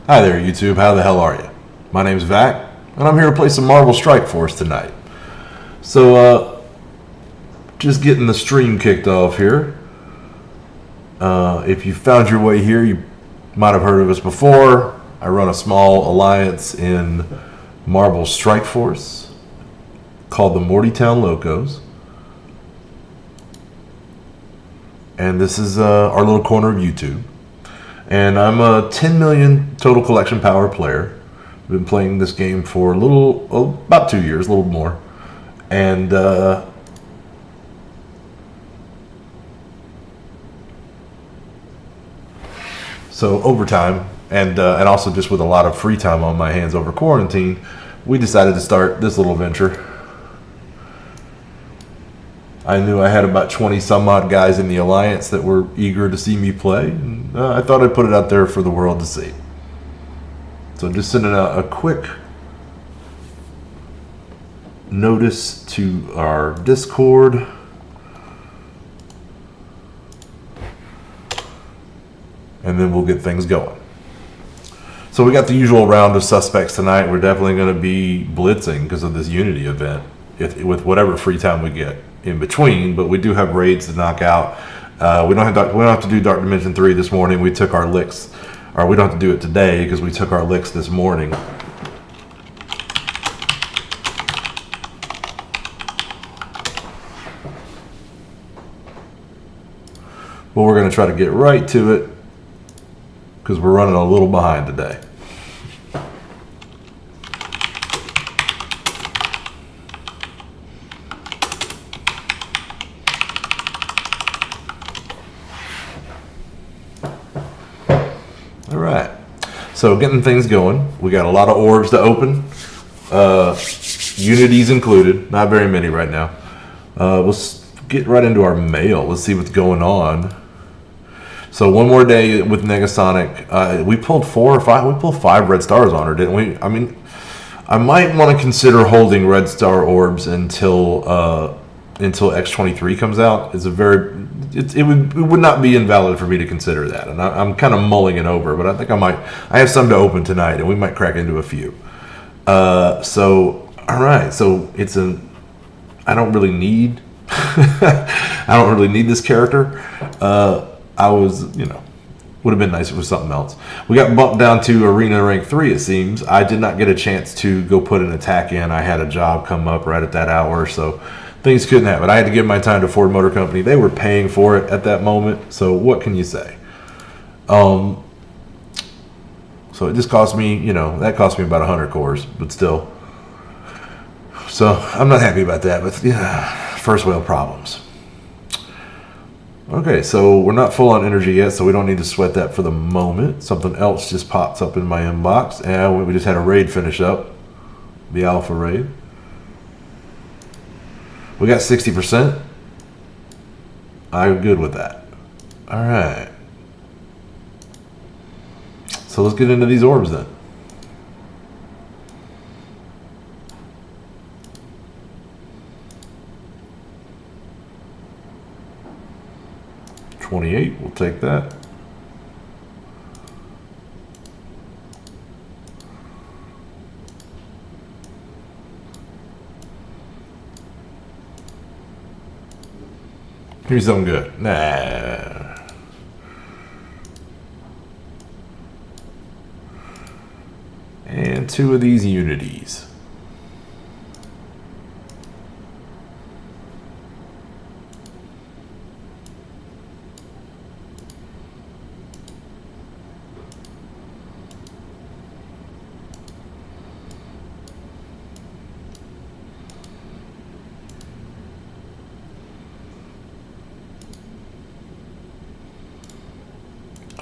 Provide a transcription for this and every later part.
Hi there, YouTube. How the hell are you? My name's Vac, and I'm here to play some Marvel Strike Force tonight. So, just getting the stream kicked off here. If you found your way here, you might have heard of us before. I run a small alliance in Marvel Strike Force called the Mortytown Locos. And this is our little corner of YouTube. And I'm a 10 million total collection power player. I've been playing this game for about 2 years, a little more. And so over time, and also just with a lot of free time on my hands over quarantine, we decided to start this little venture. I knew I had about 20 some odd guys in the alliance that were eager to see me play. And, I thought I'd put it out there for the world to see. So just sending out a quick notice to our Discord. And then we'll get things going. So we got the usual round of suspects tonight. We're definitely going to be blitzing because of this Unity event with whatever free time we get in between, but we do have raids to knock out. We don't have to do Dark Dimension 3 this morning. We took our licks, or we don't have to do it today because we took our licks this morning. But we're going to try to get right to it because we're running a little behind today. All right, so getting things going. We got a lot of orbs to open, Unities included, not very many right now. Let's get right into our mail. Let's see what's going on. So one more day with Negasonic. We pulled 4 or 5. We pulled 5 red stars on her, didn't we? I mean, I might want to consider holding red star orbs until X23 comes out. It would not be invalid for me to consider that, and I'm kind of mulling it over. But I think I have some to open tonight, and we might crack into a few. So all right, so I don't really need this character. Would have been nice if it was something else. We got bumped down to Arena Rank 3, it seems. I did not get a chance to go put an attack in. I had a job come up right at that hour, so things couldn't happen. I had to give my time to Ford Motor Company. They were paying for it at that moment, so what can you say? So it just cost me, that cost me about 100 cores, but still. So I'm not happy about that, but yeah, first world problems. Okay, so we're not full on energy yet, so we don't need to sweat that for the moment. Something else just pops up in my inbox, and we just had a raid finish up, the Alpha raid. We got 60%. I'm good with that. All right. So let's get into these orbs then. $28, we'll take that. Here's something good. Nah. And 2 of these Unities.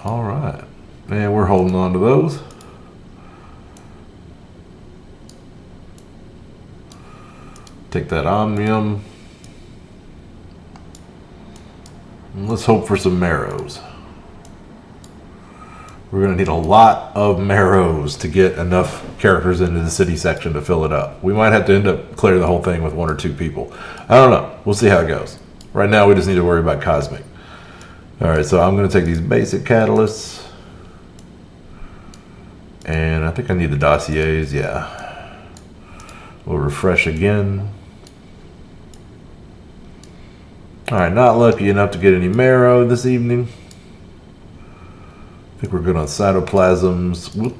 All right, and we're holding on to those. Take that Omnium. And let's hope for some marrows. We're going to need a lot of marrows to get enough characters into the city section to fill it up. We might have to end up clearing the whole thing with 1 or 2 people. I don't know. We'll see how it goes. Right now, we just need to worry about Cosmic. All right, so I'm going to take these basic catalysts. And I think I need the dossiers, yeah. We'll refresh again. Alright, not lucky enough to get any marrow this evening. I think we're good on cytoplasms. Whoop.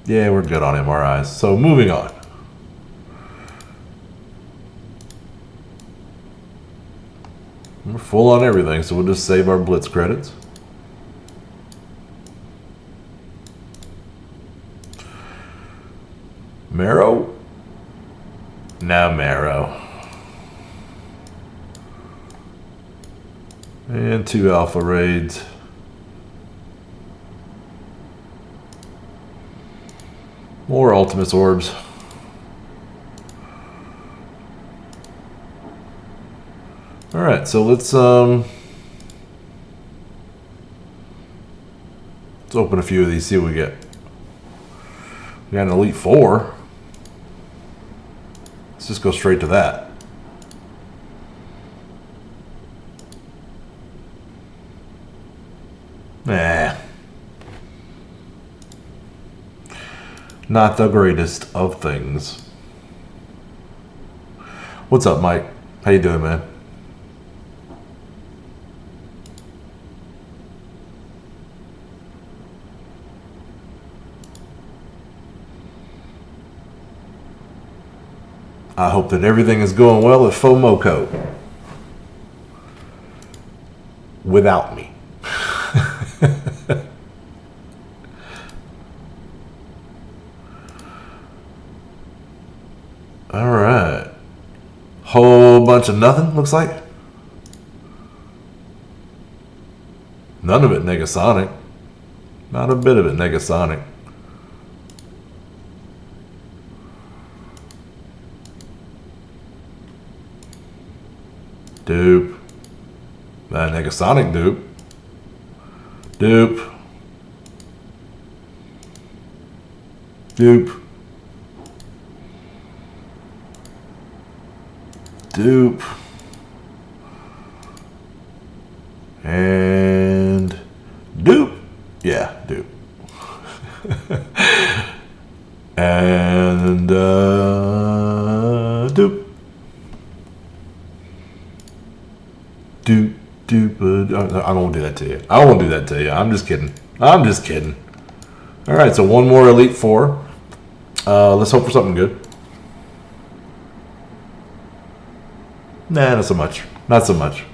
Yeah, we're good on MRIs. So moving on. We're full on everything, so we'll just save our Blitz credits. Marrow? Now marrow. And 2 alpha raids. More Ultimus orbs. Alright, so let's open a few of these, see what we get. We got an Elite 4. Let's just go straight to that. Nah. Not the greatest of things. What's up, Mike? How you doing, man? I hope that everything is going well at FOMOCO. Without me. Alright. Whole bunch of nothing, looks like. None of it Negasonic. Not a bit of it Negasonic. Dupe. Negasonic dupe. Dupe. Dupe. Dupe. And dupe. Yeah, dupe. And dupe. I won't do that to you. I won't do that to you. I'm just kidding. I'm just kidding. All right, so one more Elite 4. Let's hope for something good. Nah, not so much. Not so much.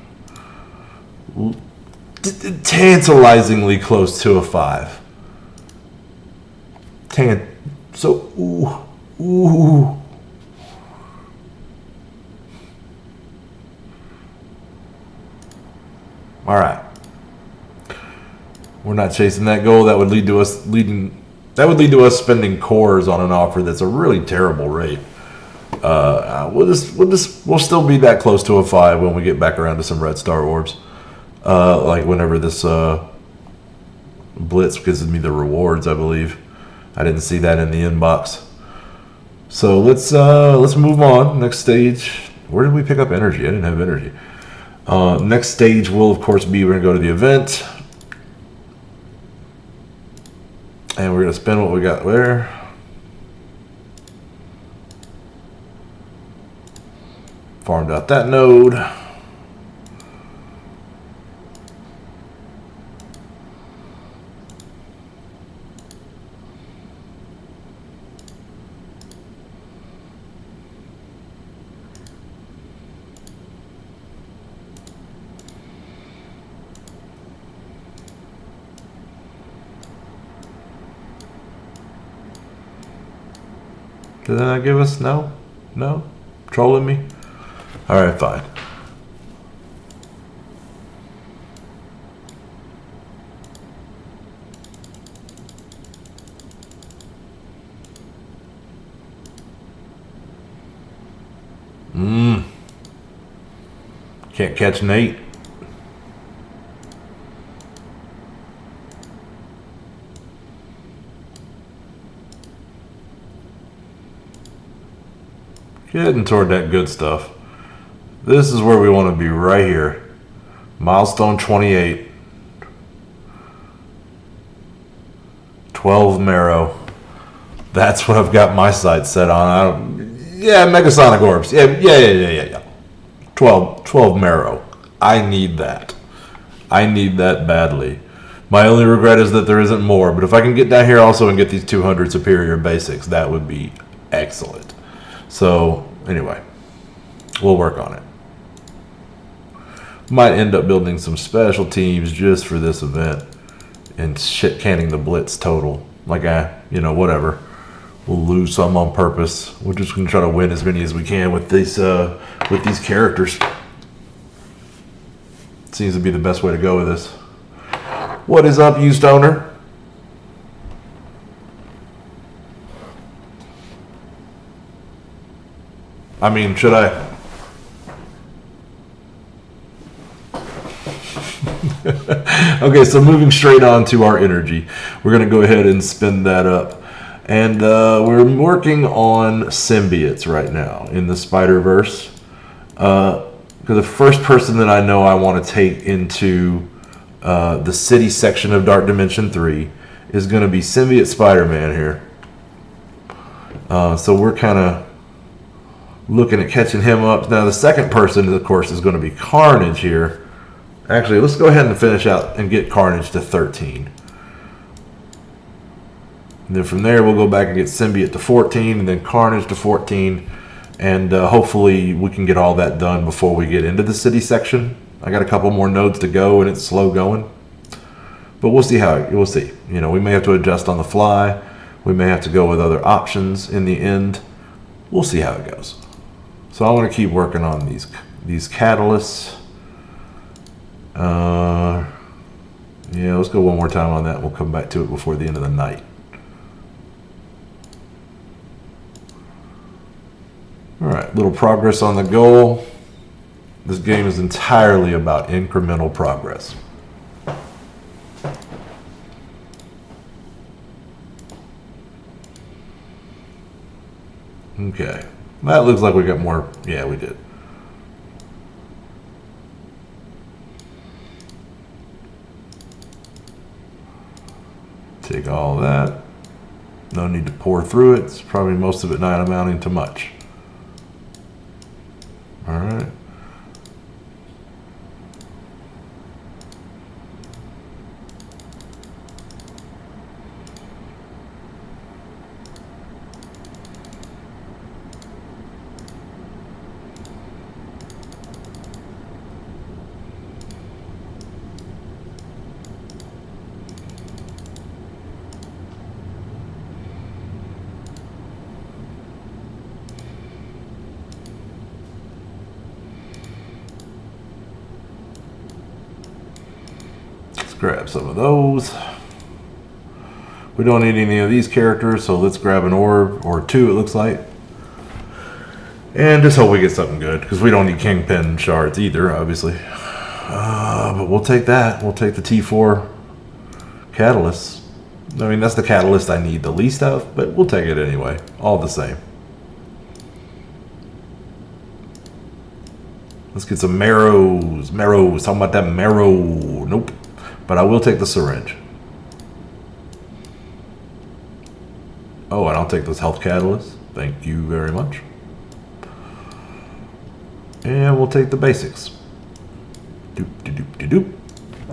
Tantalizingly close to a 5. Ooh. All right. We're not chasing that goal. That would lead to us spending cores on an offer that's a really terrible rate. We'll still be that close to a 5 when we get back around to some Red Star orbs. Like whenever this Blitz gives me the rewards, I believe. I didn't see that in the inbox. So let's move on. Next stage. Where did we pick up energy? I didn't have energy. Next stage will, of course, be we're going to go to the event. And we're going to spend what we got there. Farmed out that node. Did that not give us? No? No? Trolling me? Alright, fine. Can't catch Nate. Getting toward that good stuff. This is where we want to be, right here. Milestone 28. 12 marrow. That's what I've got my sights set on. Yeah, Megasonic Orbs. Yeah. 12 marrow. I need that. I need that badly. My only regret is that there isn't more, but if I can get down here also and get these 200 superior basics, that would be excellent. So, anyway, we'll work on it. Might end up building some special teams just for this event and shit canning the Blitz total. Like, whatever. We'll lose some on purpose. We're just going to try to win as many as we can with these characters. Seems to be the best way to go with this. What is up, you stoner? I mean, should I? Okay, so moving straight on to our energy. We're going to go ahead and spin that up. And we're working on symbiotes right now in the Spider-Verse. Because the first person that I know I want to take into the city section of Dark Dimension 3 is going to be Symbiote Spider-Man here. So we're kind of looking at catching him up. Now the second person, of course, is going to be Carnage here. Actually, let's go ahead and finish out and get Carnage to 13. And then from there, we'll go back and get Symbiote to 14, and then Carnage to 14. And hopefully we can get all that done before we get into the city section. I got a couple more nodes to go, and it's slow going. But we'll see we'll see. We may have to adjust on the fly. We may have to go with other options in the end. We'll see how it goes. So I want to keep working on these catalysts. Yeah, let's go one more time on that. We'll come back to it before the end of the night. Alright, little progress on the goal. This game is entirely about incremental progress. Okay, that looks like we got more. Yeah, we did. Take all that. No need to pour through it. It's probably most of it not amounting to much. All right. Grab some of those. We don't need any of these characters, so let's grab an orb or two, it looks like. And just hope we get something good, because we don't need Kingpin shards either, obviously. But we'll take that. We'll take the T4 catalyst. I mean, that's the catalyst I need the least of, but we'll take it anyway. All the same. Let's get some marrows. Marrows. Talking about that marrow. Nope. But I will take the syringe. Oh, and I'll take those health catalysts. Thank you very much. And we'll take the basics. Doop, doop, doop, doop.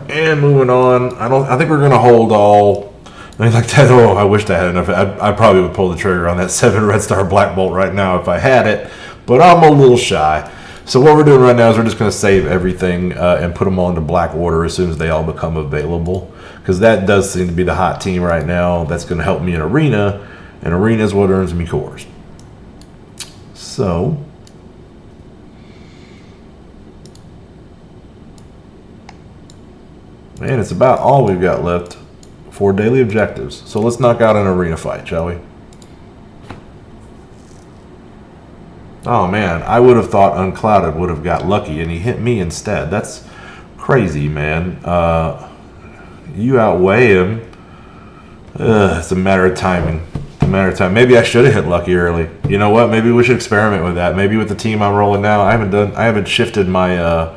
And moving on. I think we're gonna hold all. I mean, like that. Oh, I wished I had enough. I probably would pull the trigger on that 7 Red Star Black Bolt right now if I had it. But I'm a little shy. So what we're doing right now is we're just going to save everything and put them all into black order as soon as they all become available. Because that does seem to be the hot team right now. That's going to help me in Arena. And Arena is what earns me cores. So. Man, it's about all we've got left for daily objectives. So let's knock out an Arena fight, shall we? Oh man, I would have thought Unclouded would have got lucky and he hit me instead. That's crazy, man. You outweigh him. It's a matter of timing. A matter of time. Maybe I should have hit lucky early. You know what? Maybe we should experiment with that. Maybe with the team I'm rolling now, I haven't shifted my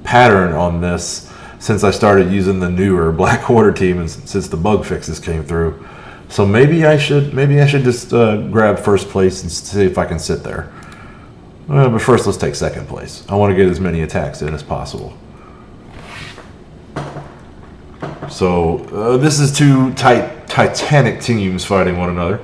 pattern on this since I started using the newer Blackwater team and since the bug fixes came through. So maybe I should just grab first place and see if I can sit there. But first, let's take second place. I want to get as many attacks in as possible. So this is two titanic teams fighting one another.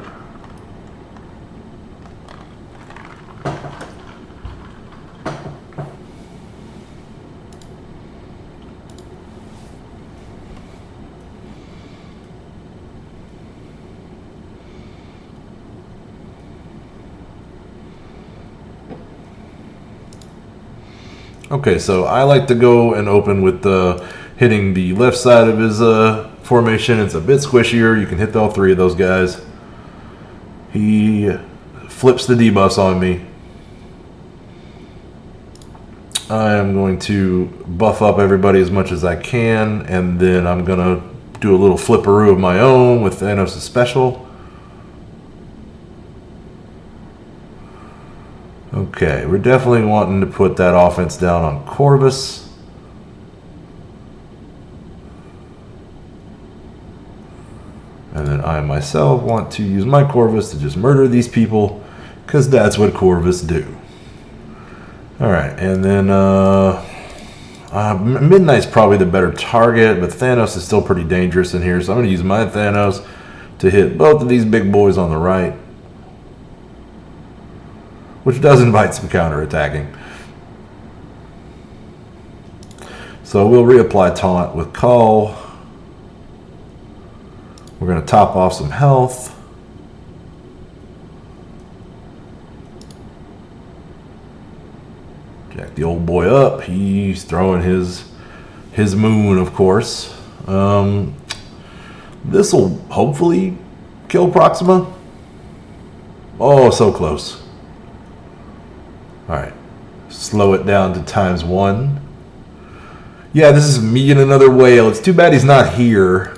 Okay, so I like to go and open with hitting the left side of his formation. It's a bit squishier. You can hit all three of those guys. He flips the debuffs on me. I am going to buff up everybody as much as I can, and then I'm going to do a little flipperoo of my own with Thanos' special. Okay, we're definitely wanting to put that offense down on Corvus. And then I myself want to use my Corvus to just murder these people, because that's what Corvus do. Alright, and then Midnight's probably the better target, but Thanos is still pretty dangerous in here, so I'm going to use my Thanos to hit both of these big boys on the right, which does invite some counterattacking. So we'll reapply Taunt with Call. We're going to top off some health. Jack the old boy up. He's throwing his moon, of course. This will hopefully kill Proxima. Oh, so close. Alright, slow it down to ×1. Yeah, this is me and another whale. It's too bad he's not here.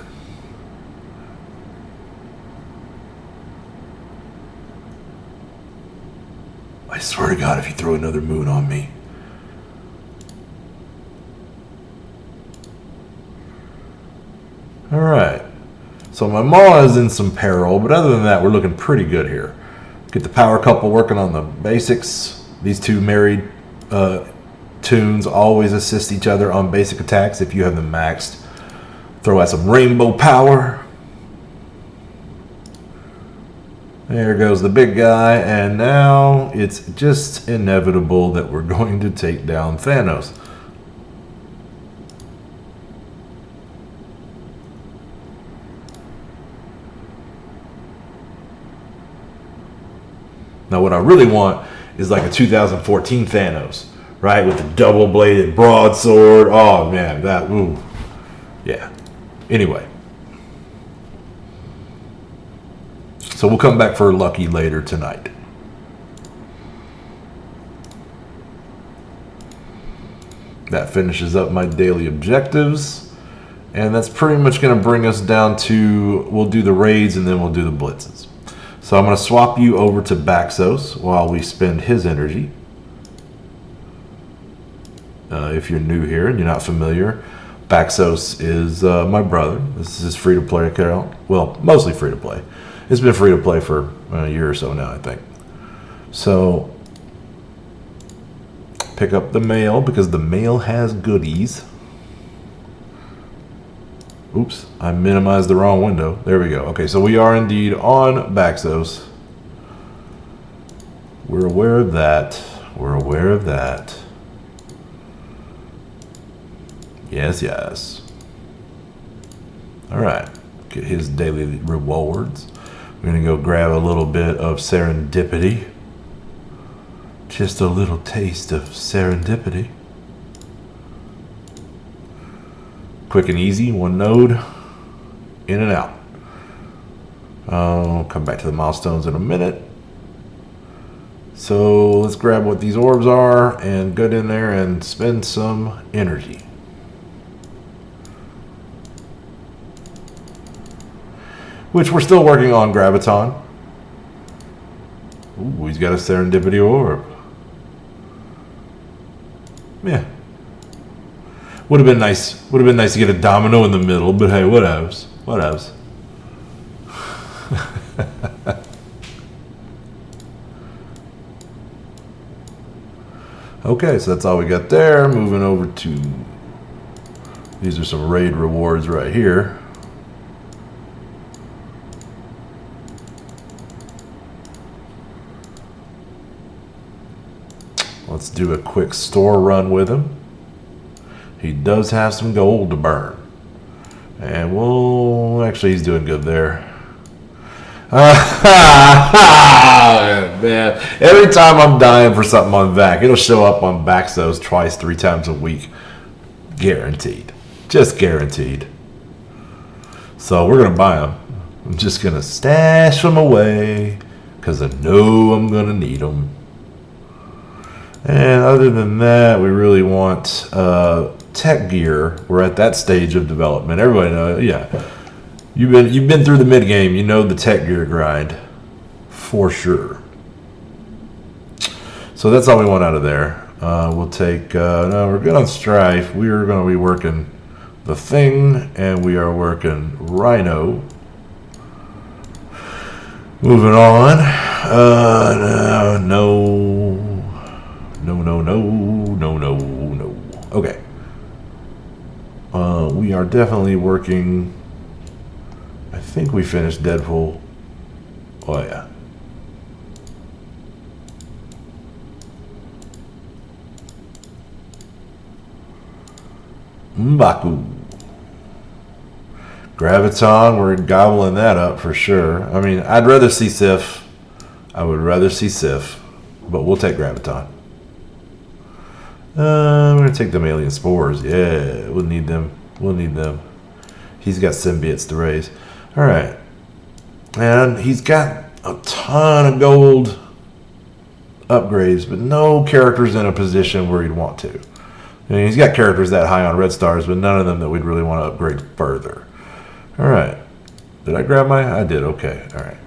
I swear to God, if you throw another moon on me. Alright, so my Maw is in some peril, but other than that, we're looking pretty good here. Get the power couple working on the basics. These two married tunes always assist each other on basic attacks if you have them maxed. Throw out some rainbow power. There goes the big guy, and now it's just inevitable that we're going to take down Thanos. Now what I really want is like a 2014 Thanos, right? With the double-bladed broadsword. Oh, man, that, ooh. Yeah. Anyway. So we'll come back for Lucky later tonight. That finishes up my daily objectives. And that's pretty much going to bring us down to, we'll do the raids and then we'll do the blitzes. So I'm going to swap you over to Baxos while we spend his energy. If you're new here and you're not familiar, Baxos is my brother. This is his free-to-play account. Well, mostly free-to-play. It's been free-to-play for a year or so now, I think. So pick up the mail because the mail has goodies. Oops, I minimized the wrong window. There we go. Okay, so we are indeed on Baxos. We're aware of that. We're aware of that. Yes, yes. Alright, get his daily rewards. We're going to go grab a little bit of serendipity. Just a little taste of serendipity. Quick and easy, one node, in and out. I'll come back to the milestones in a minute. So let's grab what these orbs are and get in there and spend some energy. Which we're still working on Graviton. Ooh, he's got a serendipity orb. Yeah. Would have been nice. Would have been nice to get a domino in the middle, but hey, whatevs. Whatevs. Okay, so that's all we got there. Moving over to, these are some raid rewards right here. Let's do a quick store run with him. He does have some gold to burn. And we'll, actually he's doing good there. Man, every time I'm dying for something on VAC, it'll show up on Baxos twice, 3 times a week. Guaranteed. Just guaranteed. So we're going to buy them. I'm just going to stash them away because I know I'm going to need them. And other than that, we really want tech gear. We're at that stage of development. Everybody knows, yeah. You've been through the mid game. You know the tech gear grind for sure. So that's all we want out of there. We'll take. No, we're good on Strife. We are going to be working the Thing, and we are working Rhino. Moving on. No. Okay. We are definitely working. I think we finished Deadpool. Oh yeah. M'Baku. Graviton, we're gobbling that up for sure. I mean, I'd rather see Sif. I would rather see Sif, but we'll take Graviton. I'm going to take them alien spores. Yeah, we'll need them. We'll need them. He's got symbiotes to raise. All right. And he's got a ton of gold upgrades, but no characters in a position where he'd want to. I mean, he's got characters that high on red stars, but none of them that we'd really want to upgrade further. All right. Did I grab my? I did. Okay. All right.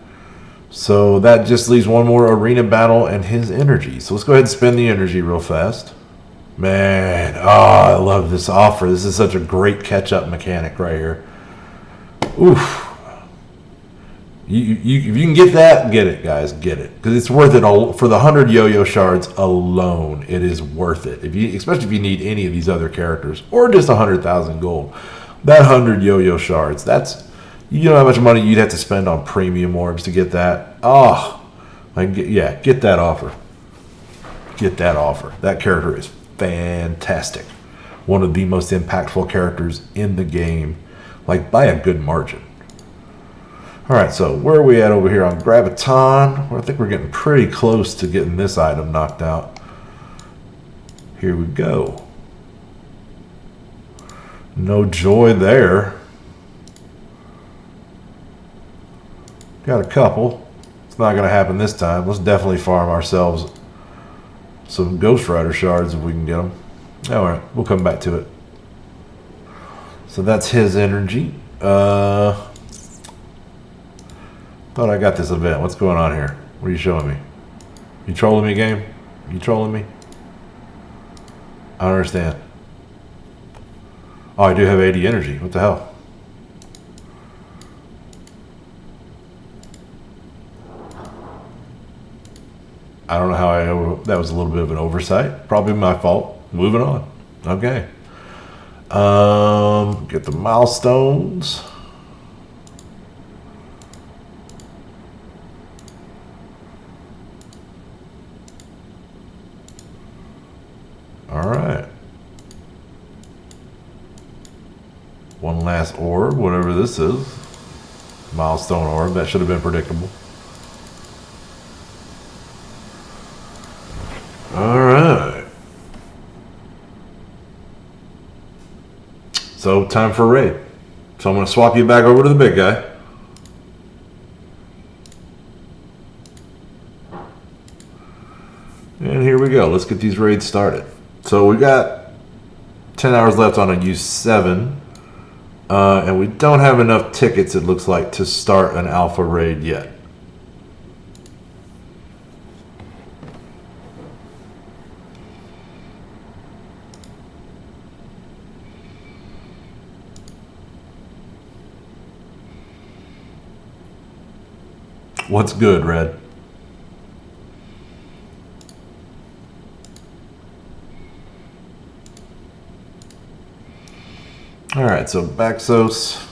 So that just leaves one more arena battle and his energy. So let's go ahead and spend the energy real fast. Man, oh, I love this offer. This is such a great catch-up mechanic right here. Oof. If you can get that, get it, guys. Get it. Because it's worth it all. For the 100 yo-yo shards alone, it is worth it. Especially if you need any of these other characters. Or just 100,000 gold. That 100 yo-yo shards, that's... You know how much money you'd have to spend on premium orbs to get that? Oh, get that offer. Get that offer. That character is fantastic. One of the most impactful characters in the game, like by a good margin. All right, so where are we at over here on Graviton? Well, I think we're getting pretty close to getting this item knocked out. Here we go. No joy there. Got a couple. It's not going to happen this time. Let's definitely farm ourselves some Ghost Rider shards if we can get them. All right, we'll come back to it. So that's his energy. Thought I got this event. What's going on here? What are you showing me? You trolling me, game? You trolling me? I don't understand. Oh, I do have 80 energy. What the hell? I don't know how that was a little bit of an oversight. Probably my fault. Moving on. Okay. Get the milestones. All right. One last orb, whatever this is. Milestone orb. That should have been predictable. All right. So time for a raid. So I'm going to swap you back over to the big guy. And here we go. Let's get these raids started. So we got 10 hours left on a U7. And we don't have enough tickets, it looks like, to start an alpha raid yet. What's good, Red? All right, so Baxos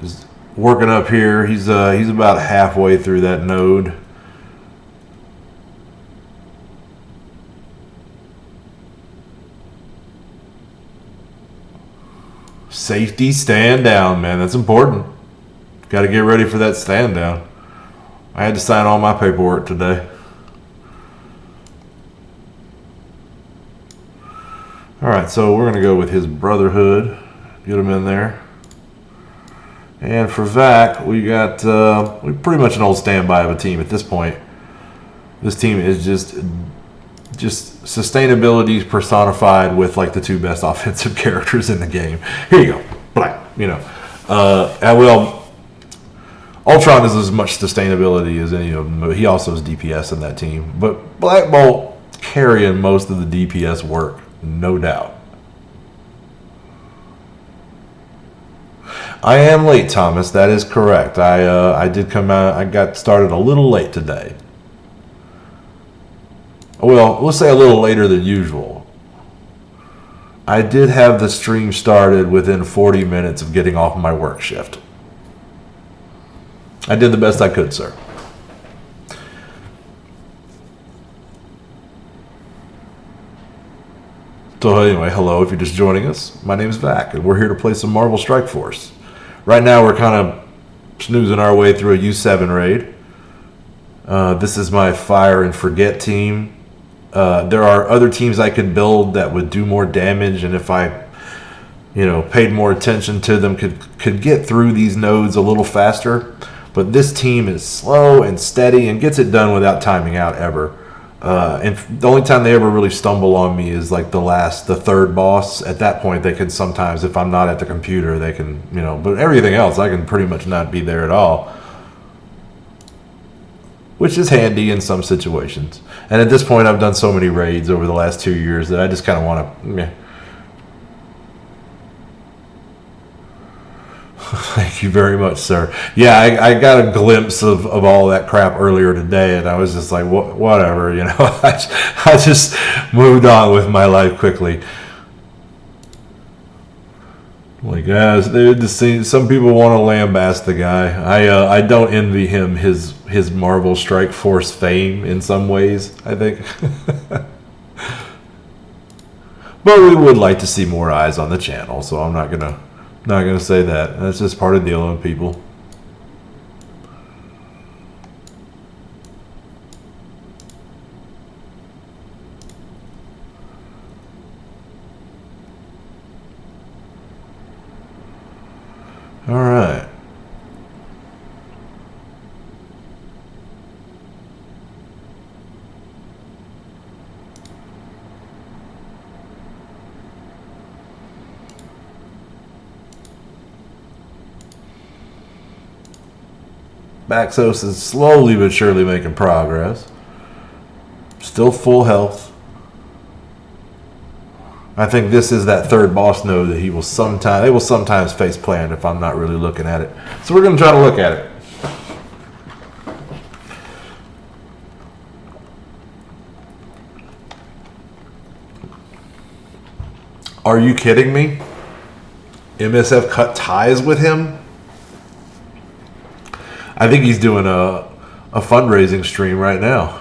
is working up here. He's about halfway through that node. Safety stand down, man. That's important. Got to get ready for that stand down. I had to sign all my paperwork today. All right, so we're going to go with his Brotherhood. Get him in there. And for Vac, we got we're pretty much an old standby of a team at this point. This team is just sustainability personified with like the two best offensive characters in the game. Here you go, Black. You know, well, Ultron is as much sustainability as any of them. But he also is DPS in that team. But Black Bolt carrying most of the DPS work, no doubt. I am late, Thomas. That is correct. I did come out. I got started a little late today. Well, let's say a little later than usual. I did have the stream started within 40 minutes of getting off my work shift. I did the best I could, sir. So anyway, hello if you're just joining us. My name is Vac, and we're here to play some Marvel Strike Force. Right now we're kind of snoozing our way through a U7 raid. This is my Fire and Forget team. There are other teams I could build that would do more damage, and if I, paid more attention to them, could get through these nodes a little faster. But this team is slow and steady and gets it done without timing out ever. And the only time they ever really stumble on me is like the third boss. At that point, they can sometimes, if I'm not at the computer, they can, but everything else, I can pretty much not be there at all. Which is handy in some situations. And at this point, I've done so many raids over the last 2 years that I just kind of want to... Thank you very much, sir. Yeah, I got a glimpse of all that crap earlier today, and I was just like, whatever, I just moved on with my life quickly. Like, some people want to lambast the guy. I don't envy him his Marvel Strike Force fame in some ways, I think. But we would like to see more eyes on the channel, so I'm not gonna say that. That's just part of dealing with people. All right. Baxos is slowly but surely making progress. Still full health. I think this is that third boss node that they will sometimes face plant if I'm not really looking at it. So we're going to try to look at it. Are you kidding me? MSF cut ties with him? I think he's doing a fundraising stream right now.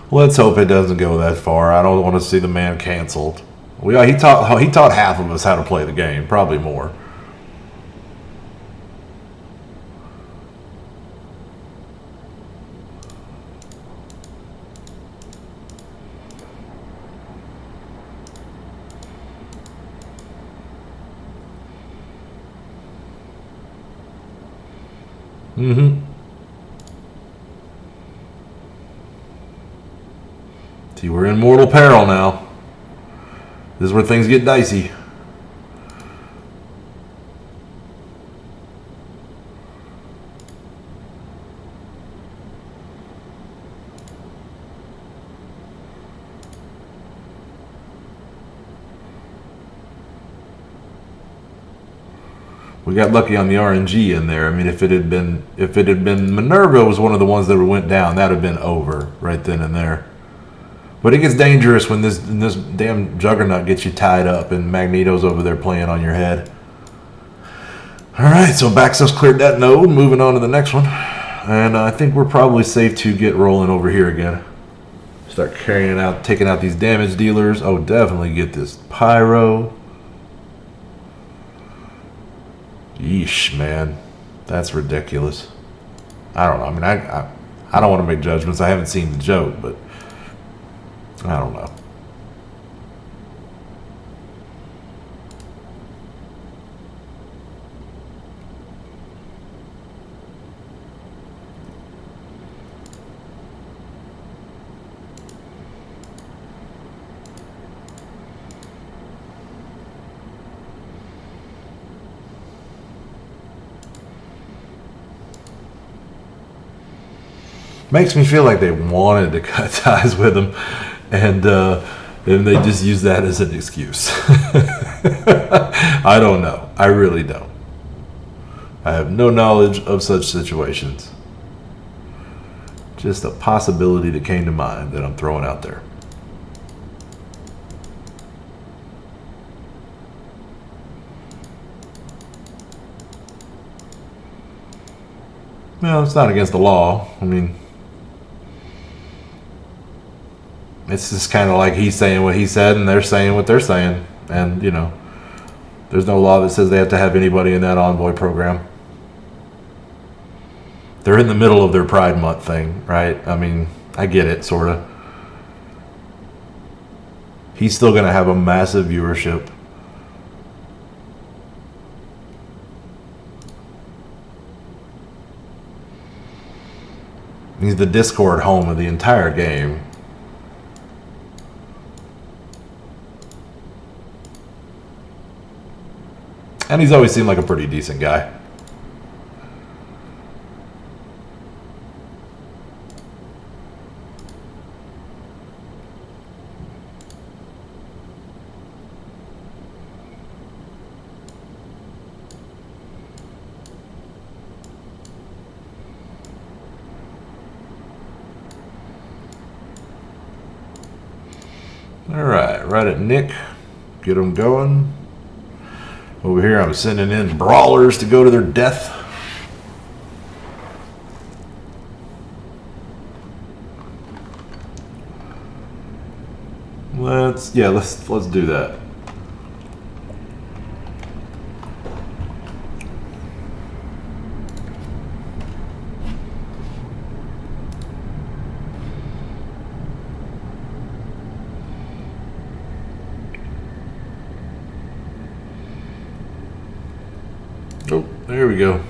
Let's hope it doesn't go that far. I don't want to see the man canceled. He taught half of us how to play the game, probably more. See, we're in mortal peril now. This is where things get dicey. We got lucky on the RNG in there. I mean, if it had been Minerva was one of the ones that went down, that would have been over right then and there. But it gets dangerous when this damn Juggernaut gets you tied up and Magneto's over there playing on your head. Alright, so Baxos cleared that node. Moving on to the next one. And I think we're probably safe to get rolling over here again. Start carrying out, taking out these damage dealers. Oh, definitely get this Pyro. Yeesh, man. That's ridiculous. I don't know. I mean, I don't want to make judgments. I haven't seen the joke, but I don't know. Makes me feel like they wanted to cut ties with him, and they just use that as an excuse. I don't know. I really don't. I have no knowledge of such situations. Just a possibility that came to mind that I'm throwing out there. Well, it's not against the law. I mean, it's just kind of like he's saying what he said and they're saying what they're saying. And, you know, there's no law that says they have to have anybody in that envoy program. They're in the middle of their Pride Month thing, right? I mean, I get it, sort of. He's still going to have a massive viewership. He's the Discord home of the entire game. And he's always seemed like a pretty decent guy. Alright, right at Nick. Get him going. Over here I'm sending in brawlers to go to their death. Let's do that. Oh, there we go.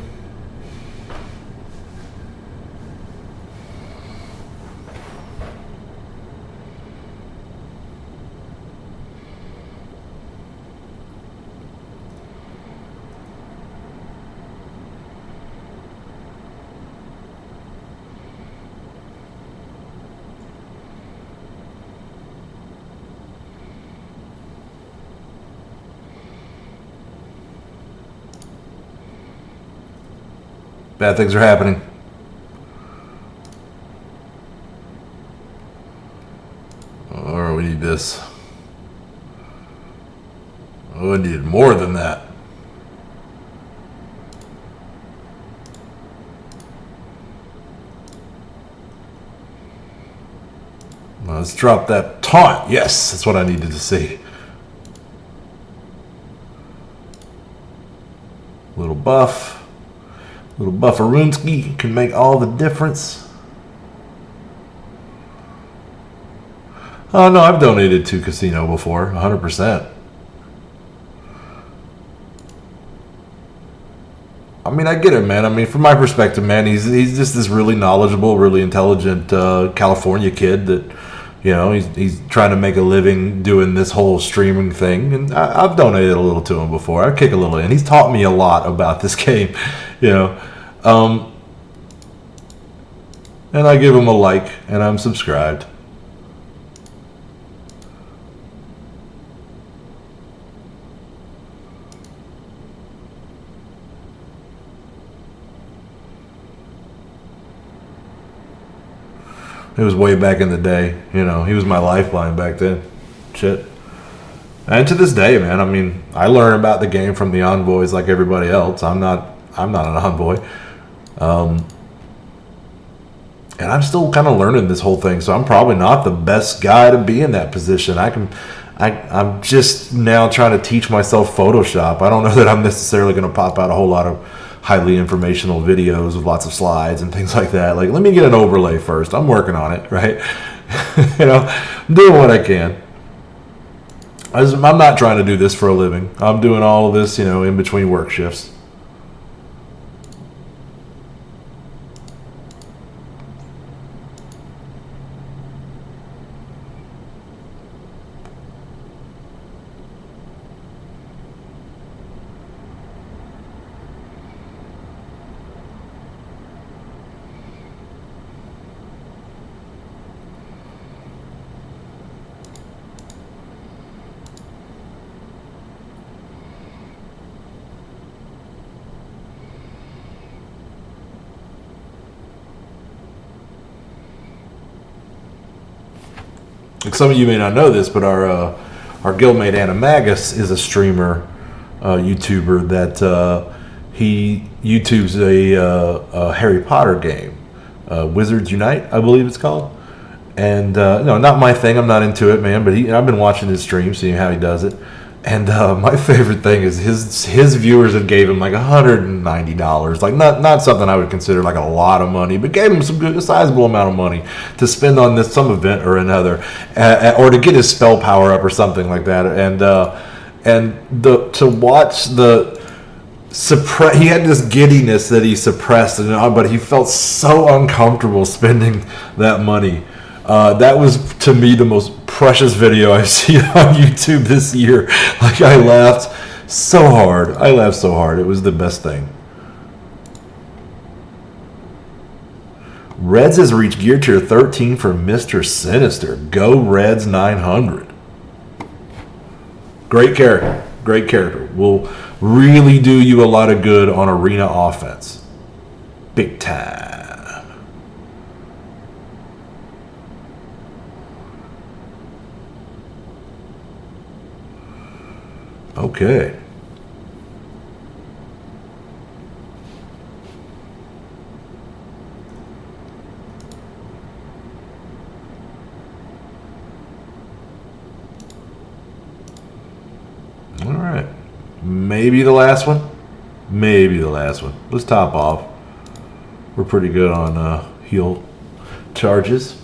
Bad things are happening. Or we need this. Oh, I need more than that. Let's drop that taunt. Yes, that's what I needed to see. Little buff. Little Bufferoonski can make all the difference. Oh no, I've donated to Casino before, 100%. I mean, I get it, man. I mean, from my perspective, man, he's just this really knowledgeable, really intelligent California kid that, you know, he's trying to make a living doing this whole streaming thing. And I've donated a little to him before. I kick a little in. He's taught me a lot about this game, you know. And I give him a like, and I'm subscribed. It was way back in the day. You know, he was my lifeline back then. Shit. And to this day, man, I mean, I learn about the game from the envoys like everybody else. I'm not an envoy. And I'm still kind of learning this whole thing, so I'm probably not the best guy to be in that position. I'm just now trying to teach myself Photoshop. I don't know that I'm necessarily going to pop out a whole lot of highly informational videos with lots of slides and things like that. Like, let me get an overlay first. I'm working on it, right? You know, I'm doing what I can. I'm not trying to do this for a living. I'm doing all of this, you know, in between work shifts. Like, some of you may not know this, but our guildmate Animagus is a streamer, YouTuber that he YouTubes a Harry Potter game, Wizards Unite, I believe it's called. And no, not my thing. I'm not into it, man. But I've been watching his stream, seeing how he does it. And my favorite thing is his viewers had gave him like $190, like not something I would consider like a lot of money, but gave him a sizable amount of money to spend on some event or another, or to get his spell power up or something like that. To watch he had this giddiness that he suppressed, but he felt so uncomfortable spending that money. That was, to me, the most precious video I've seen on YouTube this year. Like, I laughed so hard. It was the best thing. Reds has reached gear tier 13 for Mr. Sinister. Go Reds 900. Great character. Will really do you a lot of good on arena offense. Big time. Okay. All right. Maybe the last one. Let's top off. We're pretty good on heal charges.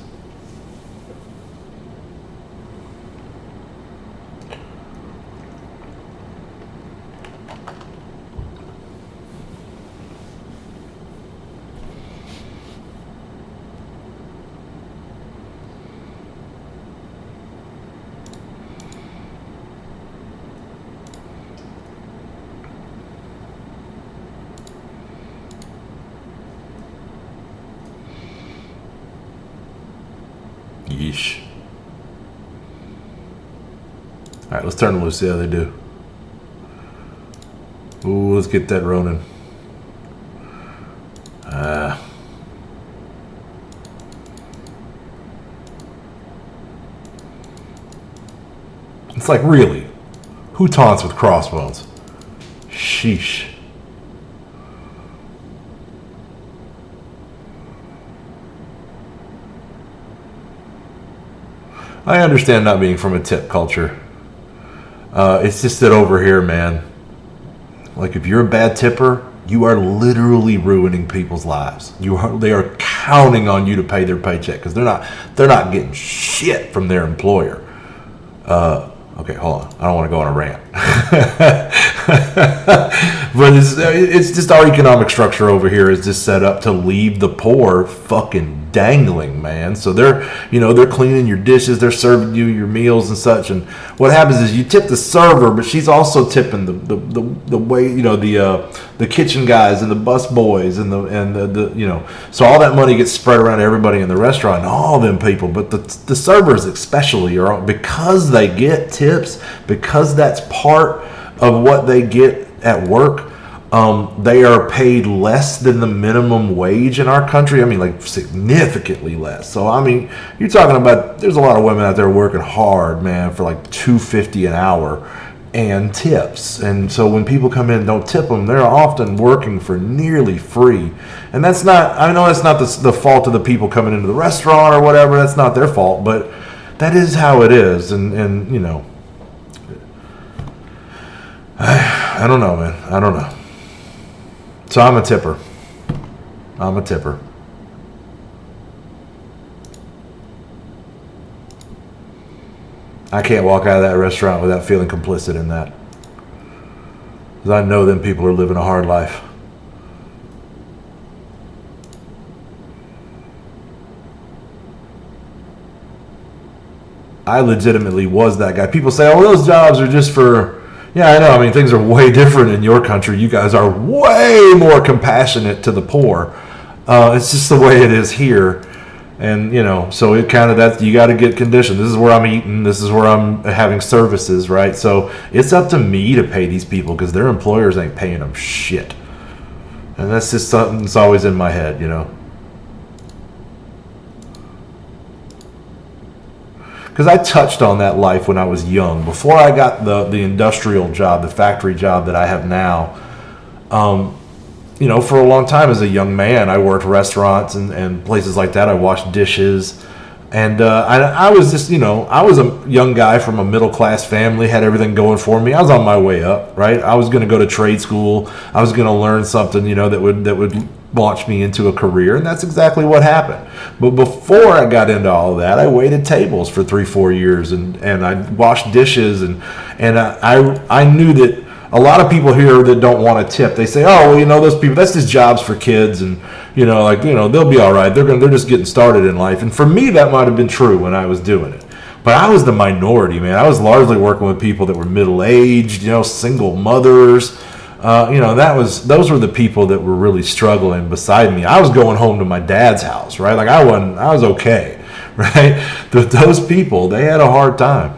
Yeesh. Alright, let's turn them loose, see how they do. Ooh, let's get that Ronin. It's like, really? Who taunts with crossbones? Sheesh. I understand not being from a tip culture. It's just that over here, man, like, if you're a bad tipper, you are literally ruining people's lives. They are counting on you to pay their paycheck because they're not getting shit from their employer. Okay, hold on. I don't want to go on a rant. But it's just our economic structure over here is just set up to leave the poor fucking dangling, man. So they're cleaning your dishes, they're serving you your meals and such. And what happens is you tip the server, but she's also tipping the way, the kitchen guys and the bus boys and the so all that money gets spread around to everybody in the restaurant and all them people. But the servers especially are, because they get tips, because that's part of what they get at work. They are paid less than the minimum wage in our country. I mean, like significantly less. So I mean, you're talking about there's a lot of women out there working hard, man, for like $2.50 an hour and tips. And so when people come in and don't tip them, they're often working for nearly free. And that's not, I know that's not the fault of the people coming into the restaurant or whatever. That's not their fault, but that is how it is. And you know, I don't know, man. I don't know. So I'm a tipper. I'm a tipper. I can't walk out of that restaurant without feeling complicit in that. Because I know them people are living a hard life. I legitimately was that guy. People say, oh, those jobs are just for... Yeah, I know. I mean, things are way different in your country. You guys are way more compassionate to the poor. It's just the way it is here. And, you know, so it kind of, that you got to get conditioned. This is where I'm eating. This is where I'm having services, right? So it's up to me to pay these people because their employers ain't paying them shit. And that's just something that's always in my head, you know. Because I touched on that life when I was young. Before I got the industrial job, the factory job that I have now, you know, for a long time as a young man, I worked restaurants and places like that. I washed dishes. And I was just, you know, I was a young guy from a middle-class family, had everything going for me. I was on my way up, right? I was going to go to trade school. I was going to learn something, you know, that would launch me into a career, and that's exactly what happened. But before I got into all of that, I waited tables for 3-4 years, and I washed dishes, and I knew that a lot of people here that don't want to tip, they say, oh, well, you know, those people, that's just jobs for kids, and, you know, like, you know, they'll be all right. They're just getting started in life. And for me, that might have been true when I was doing it. But I was the minority, man. I was largely working with people that were middle-aged, you know, single mothers. You know, those were the people that were really struggling beside me. I was going home to my dad's house, right? Like I was okay, right? Those people, they had a hard time.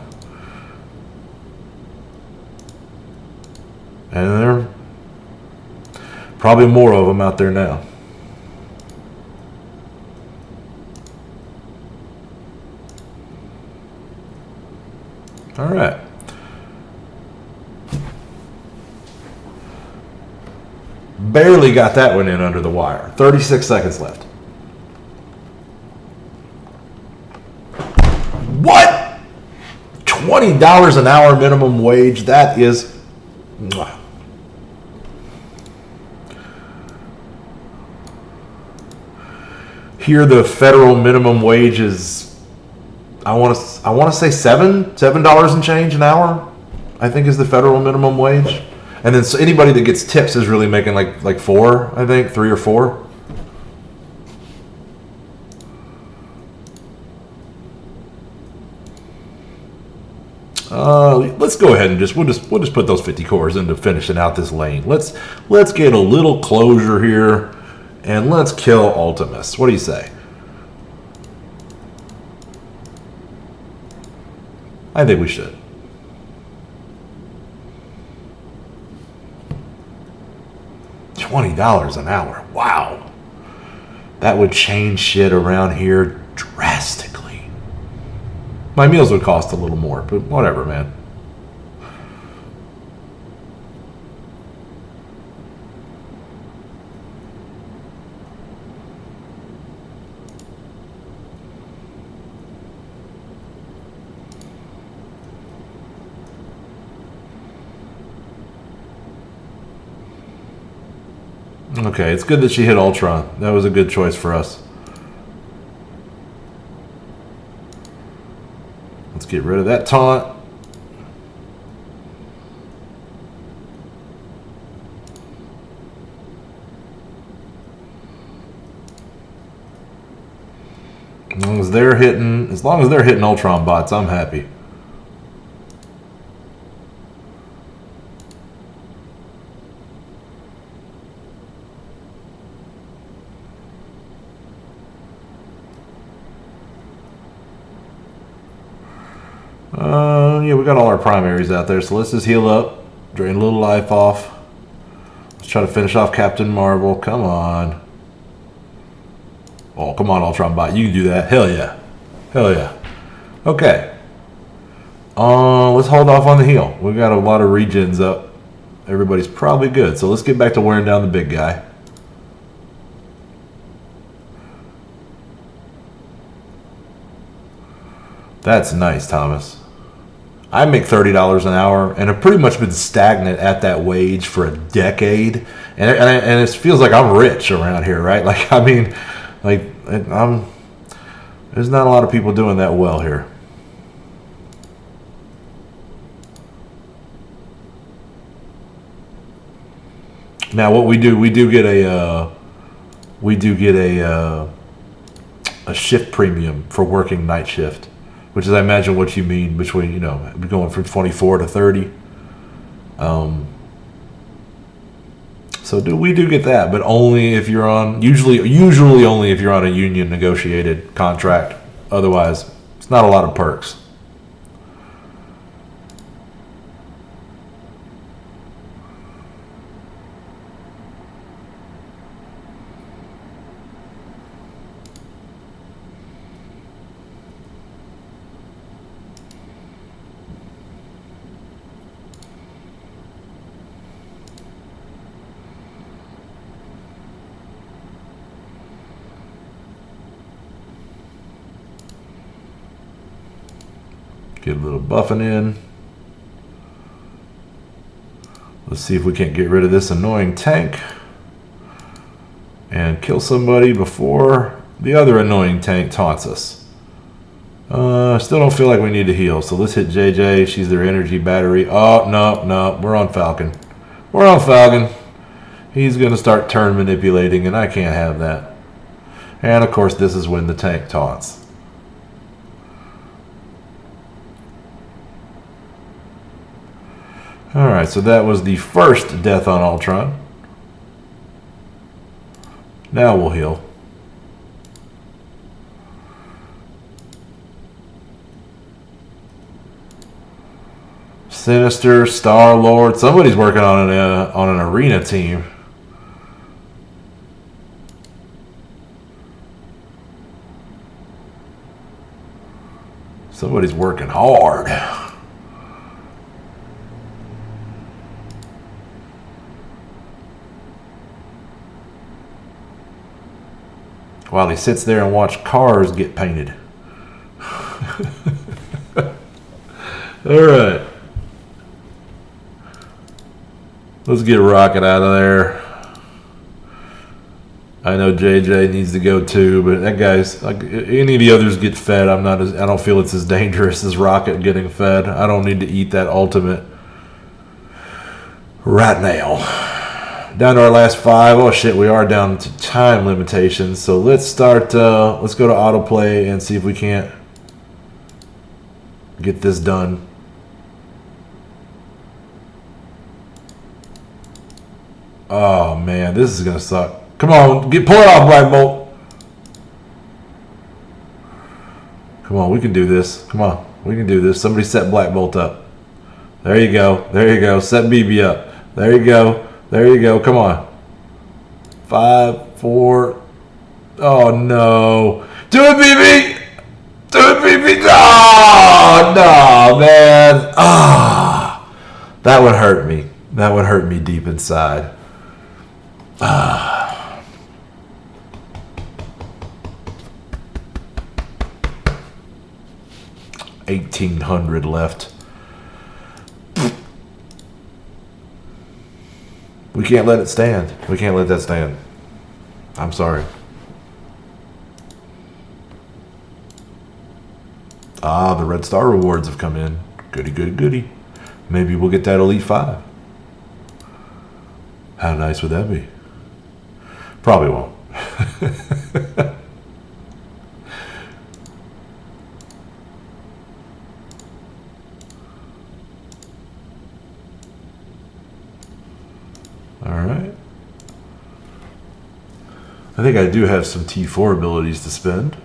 And there are probably more of them out there now. All right. Barely got that one in under the wire. 36 seconds left. What? $20 an hour minimum wage? That is... Here the federal minimum wage is, I want to say $7 and change an hour, I think is the federal minimum wage. And then so anybody that gets tips is really making like 4, I think, 3 or 4. Let's go ahead and we'll just put those 50 cores into finishing out this lane. Let's get a little closure here. And let's kill Ultimus. What do you say? I think we should. $20 an hour. Wow. That would change shit around here drastically. My meals would cost a little more, but whatever, man. Okay, it's good that she hit Ultron. That was a good choice for us. Let's get rid of that taunt. As long as they're hitting Ultron bots, I'm happy. Yeah, we got all our primaries out there, so let's just heal up, drain a little life off. Let's try to finish off Captain Marvel. Come on. Oh, come on, Ultron Bot. You can do that. Hell yeah. Hell yeah. Okay. Let's hold off on the heal. We've got a lot of regens up. Everybody's probably good. So let's get back to wearing down the big guy. That's nice, Thomas. I make $30 an hour and have pretty much been stagnant at that wage for a decade. And it feels like I'm rich around here, right? Like, I mean, like, there's not a lot of people doing that well here. Now, what we do get a shift premium for working night shift, which is, I imagine, what you mean between, you know, going from 24 to 30. So we do get that, but only if you're on, usually only if you're on a union negotiated contract. Otherwise, it's not a lot of perks. Get a little buffing in. Let's see if we can't get rid of this annoying tank and kill somebody before the other annoying tank taunts us. Still don't feel like we need to heal, so let's hit JJ. She's their energy battery. Oh, no, we're on Falcon. We're on Falcon. He's going to start turn manipulating, and I can't have that. And, of course, this is when the tank taunts. Alright, so that was the first death on Ultron. Now we'll heal. Sinister, Star-Lord. Somebody's working on an arena team. Somebody's working hard. While he sits there and watches cars get painted. Alright. Let's get Rocket out of there. I know JJ needs to go too, but that guy's like, any of the others get fed. I don't feel it's as dangerous as Rocket getting fed. I don't need to eat that ultimate right now. Down to our last 5. Oh shit, we are down to time limitations. So let's start, let's go to autoplay and see if we can't get this done. Oh man, this is gonna suck. Come on, pull it off, Black Bolt. Come on, we can do this. Come on, we can do this. Somebody set Black Bolt up. There you go. There you go. Set BB up. There you go. There you go. Come on. 5, 4. Oh, no. Do it, BB! Do it, BB! Oh, no, man. Ah. That would hurt me. That would hurt me deep inside. Ah. 1,800 left. We can't let it stand. We can't let that stand. I'm sorry. Ah, the Red Star rewards have come in. Goody, goody, goody. Maybe we'll get that Elite 5. How nice would that be? Probably won't. Alright. I think I do have some T4 abilities to spend.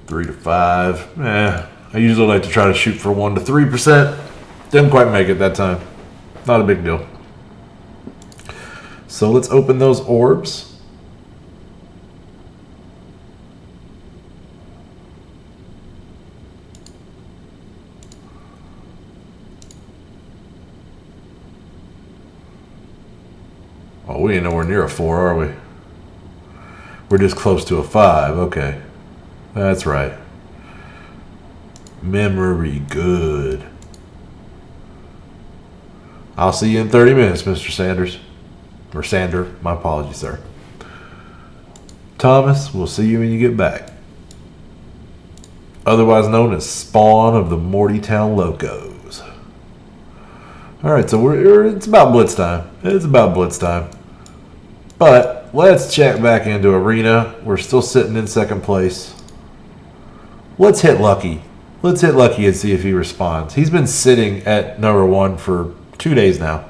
$3 to 5. I usually like to try to shoot for 1 to 3%. Didn't quite make it that time. Not a big deal. So let's open those orbs. Oh, we ain't nowhere near a 4, are we? We're just close to a 5. Okay. That's right. Memory good. I'll see you in 30 minutes, Mr. Sanders. Or Sander. My apologies, sir. Thomas, we'll see you when you get back. Otherwise known as Spawn of the Mortytown Locos. Alright, so it's about Blitz time. It's about Blitz time. But let's check back into Arena. We're still sitting in second place. Let's hit Lucky. Let's hit Lucky and see if he responds. He's been sitting at number 1 for 2 days now.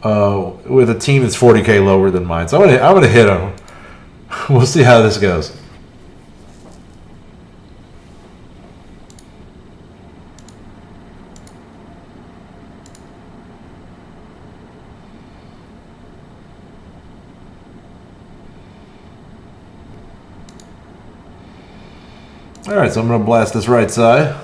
With a team that's 40K lower than mine. So I'm gonna hit him. We'll see how this goes. Alright, so I'm going to blast this right side.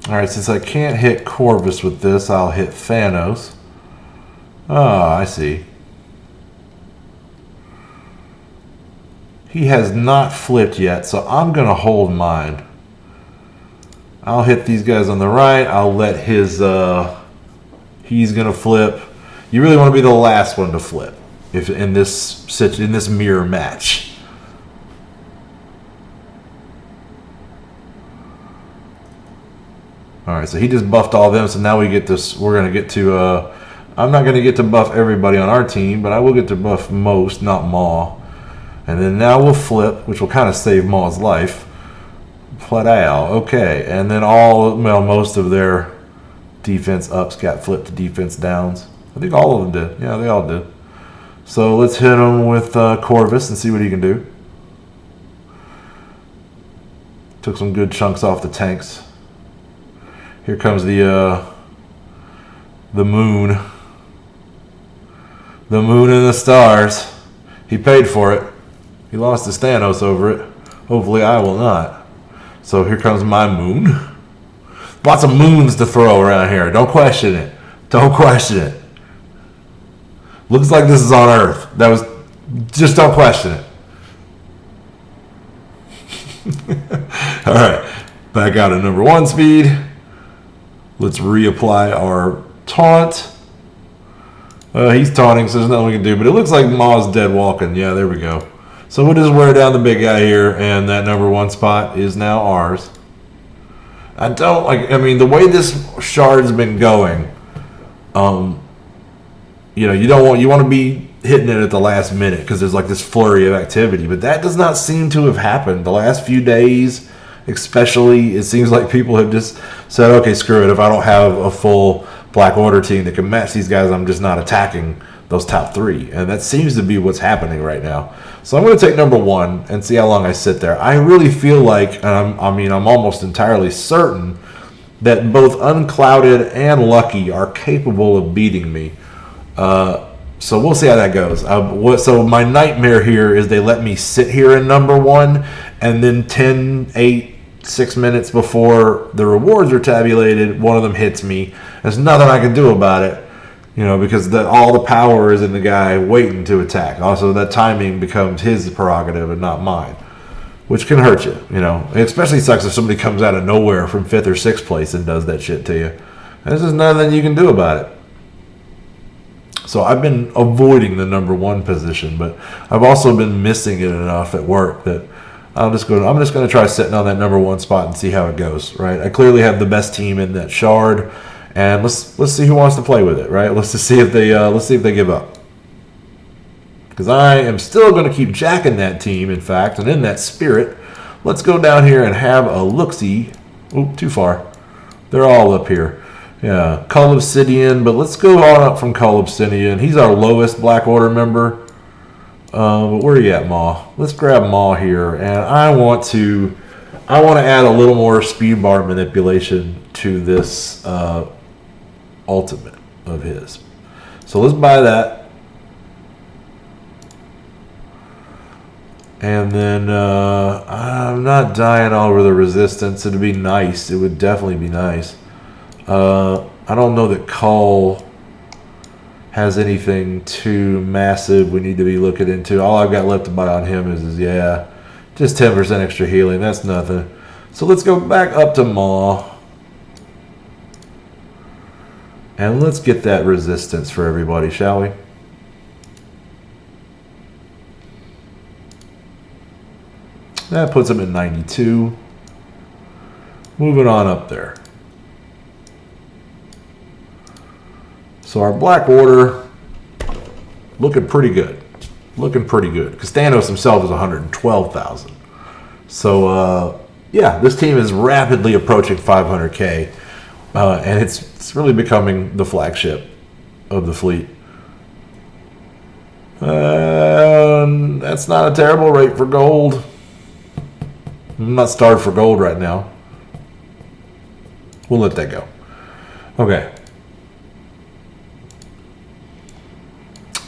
Alright, since I can't hit Corvus with this, I'll hit Thanos. Oh, I see. He has not flipped yet, so I'm going to hold mine. I'll hit these guys on the right. I'll let his, he's going to flip. You really want to be the last one to flip if in this mirror match. All right, so he just buffed all of them, so now we get this. We're going to get to, I'm not going to get to buff everybody on our team, but I will get to buff most, not Maw. And then now we'll flip, which will kind of save Maw's life. Pladal, okay, and then most of their defense ups got flipped to defense downs. I think all of them did. Yeah, they all did. So let's hit him with Corvus and see what he can do. Took some good chunks off the tanks. Here comes the moon. The moon and the stars. He paid for it. He lost to Thanos over it. Hopefully I will not. So here comes my moon. Lots of moons to throw around here. Don't question it. Don't question it. Looks like this is on Earth. Just don't question it. Alright. Back out at number 1 speed. Let's reapply our taunt. He's taunting, so there's nothing we can do. But it looks like Maw's dead walking. Yeah, there we go. So we'll just wear down the big guy here, and that number 1 spot is now ours. I mean, the way this shard's been going, you want to be hitting it at the last minute because there's like this flurry of activity, but that does not seem to have happened. The last few days, especially, it seems like people have just said, okay, screw it. If I don't have a full Black Order team that can match these guys, I'm just not attacking those top 3, and that seems to be what's happening right now. So I'm going to take number 1 and see how long I sit there. I really feel like, and I'm almost entirely certain that both Unclouded and Lucky are capable of beating me. So we'll see how that goes. So my nightmare here is they let me sit here in number 1, and then 10, 8, 6 minutes before the rewards are tabulated, one of them hits me. There's nothing I can do about it. Because all the power is in the guy waiting to attack. Also, that timing becomes his prerogative and not mine, which can hurt you. It especially sucks if somebody comes out of nowhere from 5th or 6th place and does that shit to you. There's just nothing you can do about it. So I've been avoiding the number 1 position, but I've also been missing it enough at work that I'm just going to try sitting on that number 1 spot and see how it goes. Right? I clearly have the best team in that shard. And let's see who wants to play with it, right? Let's see if they give up. Because I am still going to keep jacking that team, in fact, and in that spirit, let's go down here and have a look-see. Oop, too far. They're all up here. Yeah, Cull Obsidian, but let's go on up from Cull Obsidian. He's our lowest Black Order member. But where are you at, Maw? Let's grab Maw here, and I want to add a little more speed bar manipulation to this ultimate of his. So let's buy that. And then I'm not dying over the resistance. It'd be nice. It would definitely be nice. I don't know that Cull has anything too massive we need to be looking into. All I've got left to buy on him is yeah, just 10% extra healing. That's nothing. So let's go back up to Maw. And let's get that resistance for everybody, shall we? That puts him at 92. Moving on up there. So our Black Order looking pretty good. Looking pretty good. Because Thanos himself is 112,000. So, yeah, this team is rapidly approaching 500K. And it's really becoming the flagship of the fleet. That's not a terrible rate for gold. I'm not starved for gold right now. We'll let that go. Okay.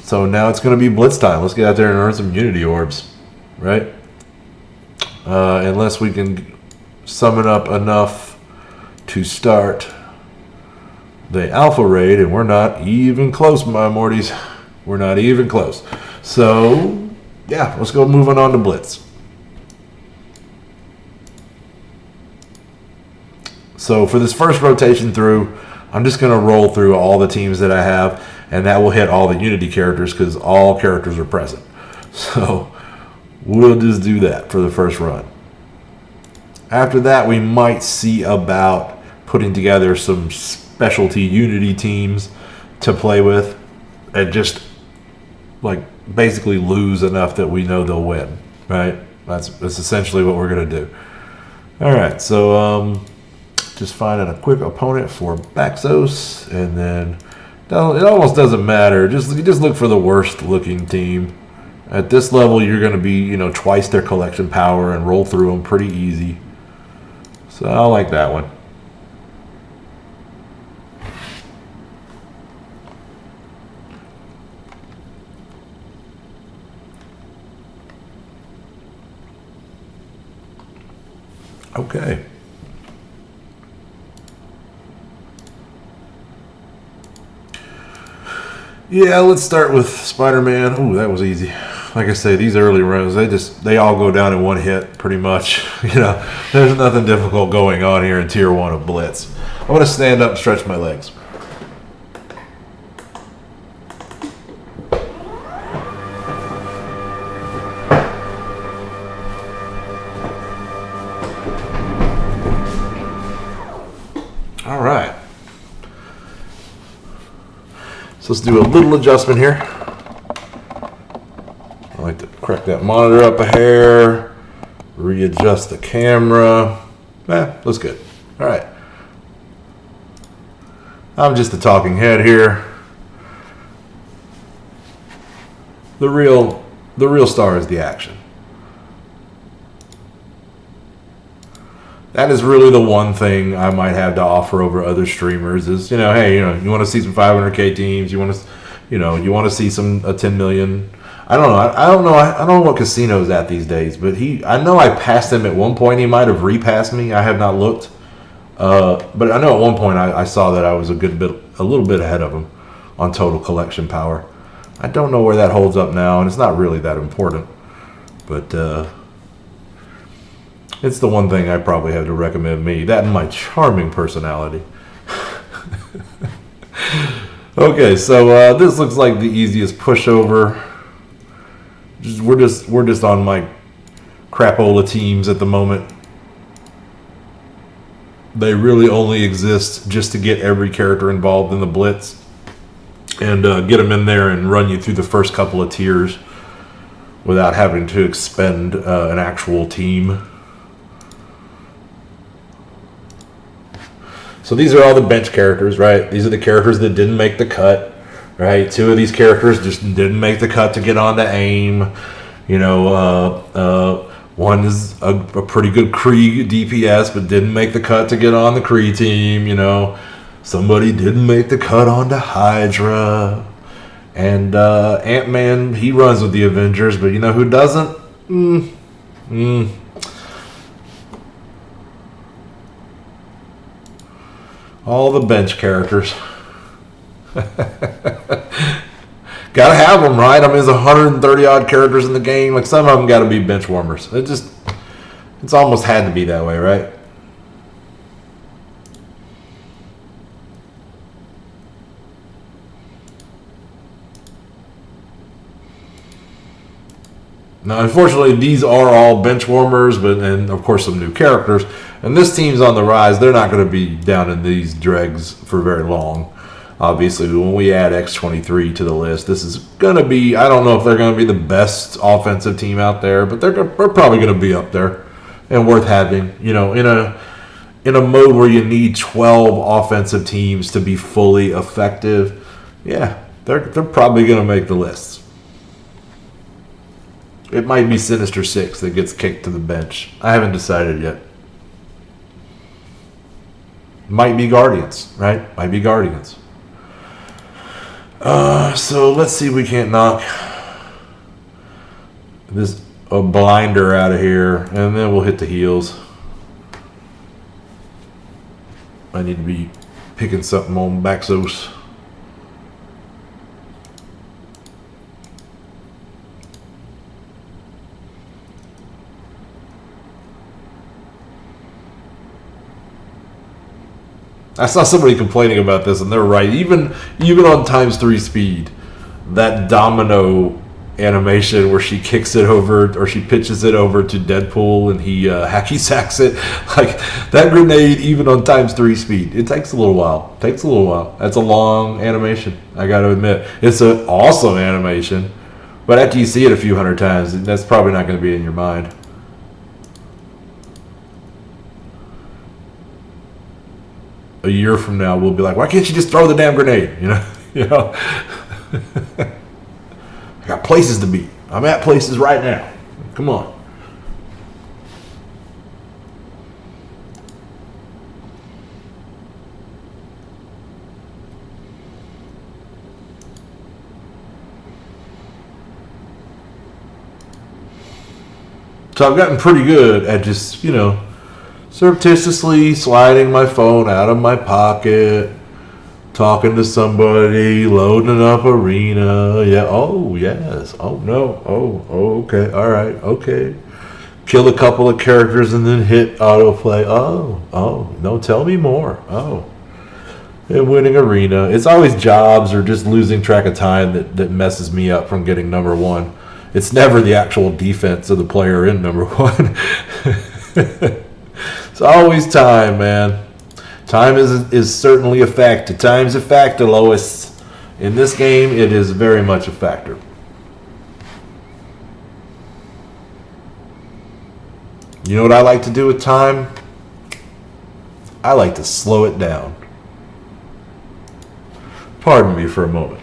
So now it's going to be Blitz time. Let's get out there and earn some Unity Orbs. Right? Unless we can summon up enough to start the Alpha Raid. And we're not even close, my Mortys. We're not even close. So, yeah. Let's go moving on to Blitz. So for this first rotation through, I'm just going to roll through all the teams that I have, and that will hit all the Unity characters because all characters are present. So we'll just do that for the first run. After that, we might see about putting together some specialty Unity teams to play with and just like basically lose enough that we know they'll win, right? That's essentially what we're going to do. All right, so just finding a quick opponent for Baxos, and then it almost doesn't matter. Just look for the worst looking team. At this level, you're going to be twice their collection power and roll through them pretty easy. So I like that one. Okay. Yeah, let's start with Spider-Man. Ooh, that was easy. Like I say, these early runs, they all go down in one hit, pretty much. There's nothing difficult going on here in Tier 1 of Blitz. I'm going to stand up and stretch my legs. All right. So let's do a little adjustment here. I like to crack that monitor up a hair, readjust the camera. Looks good. All right. I'm just the talking head here. The real star is the action. That is really the one thing I might have to offer over other streamers is, hey, you want to see some 500K teams, you want to see a 10 million. I don't know what casino's at these days, but I know I passed him at one point. He might have repassed me. I have not looked. But I know at one point I saw that I was a little bit ahead of him on total collection power. I don't know where that holds up now, and it's not really that important. But it's the one thing I probably have to recommend me. That and my charming personality. Okay, so this looks like the easiest pushover. We're just on my crapola teams at the moment. They really only exist just to get every character involved in the Blitz and get them in there and run you through the first couple of tiers without having to expend an actual team. So these are all the bench characters, right? These are the characters that didn't make the cut, right? 2 of these characters just didn't make the cut to get on to AIM. You know, one is a pretty good Kree DPS, but didn't make the cut to get on the Kree team. You know, somebody didn't make the cut onto Hydra. And Ant-Man, he runs with the Avengers, but you know who doesn't? All the bench characters. Gotta have them, right? I mean, there's 130 odd characters in the game. Like, some of them gotta be bench warmers. It's almost had to be that way, right? Now, unfortunately, these are all bench warmers, and of course some new characters. And this team's on the rise. They're not going to be down in these dregs for very long. Obviously, when we add X-23 to the list, this is going to be, I don't know if they're going to be the best offensive team out there, but they're probably going to be up there and worth having. You know, in a mode where you need 12 offensive teams to be fully effective, yeah, they're probably going to make the list. It might be Sinister Six that gets kicked to the bench. I haven't decided yet. Might be Guardians, right? Might be Guardians. So let's see if we can't knock this blinder out of here, and then we'll hit the heels. I need to be picking something on Baxos. I saw somebody complaining about this, and they're right. Even on ×3 speed, that domino animation where she kicks it over, or she pitches it over to Deadpool, and he hacky sacks it, like that grenade, even on ×3 speed, it takes a little while. That's a long animation, I got to admit. It's an awesome animation, but after you see it a few hundred times, that's probably not going to be in your mind. A year from now, we'll be like, why can't you just throw the damn grenade? You know. I got places to be. I'm at places right now. Come on. So I've gotten pretty good at just, surreptitiously sliding my phone out of my pocket, talking to somebody, loading up arena. Yeah, oh, yes. Oh, no. Oh, okay. All right. Okay. Kill a couple of characters and then hit autoplay. Oh, no, tell me more. Oh. And winning arena. It's always jobs or just losing track of time that messes me up from getting number one. It's never the actual defense of the player in number one. It's always time, man. Time is certainly a factor. Time's a factor, Lois. In this game, it is very much a factor. You know what I like to do with time? I like to slow it down. Pardon me for a moment.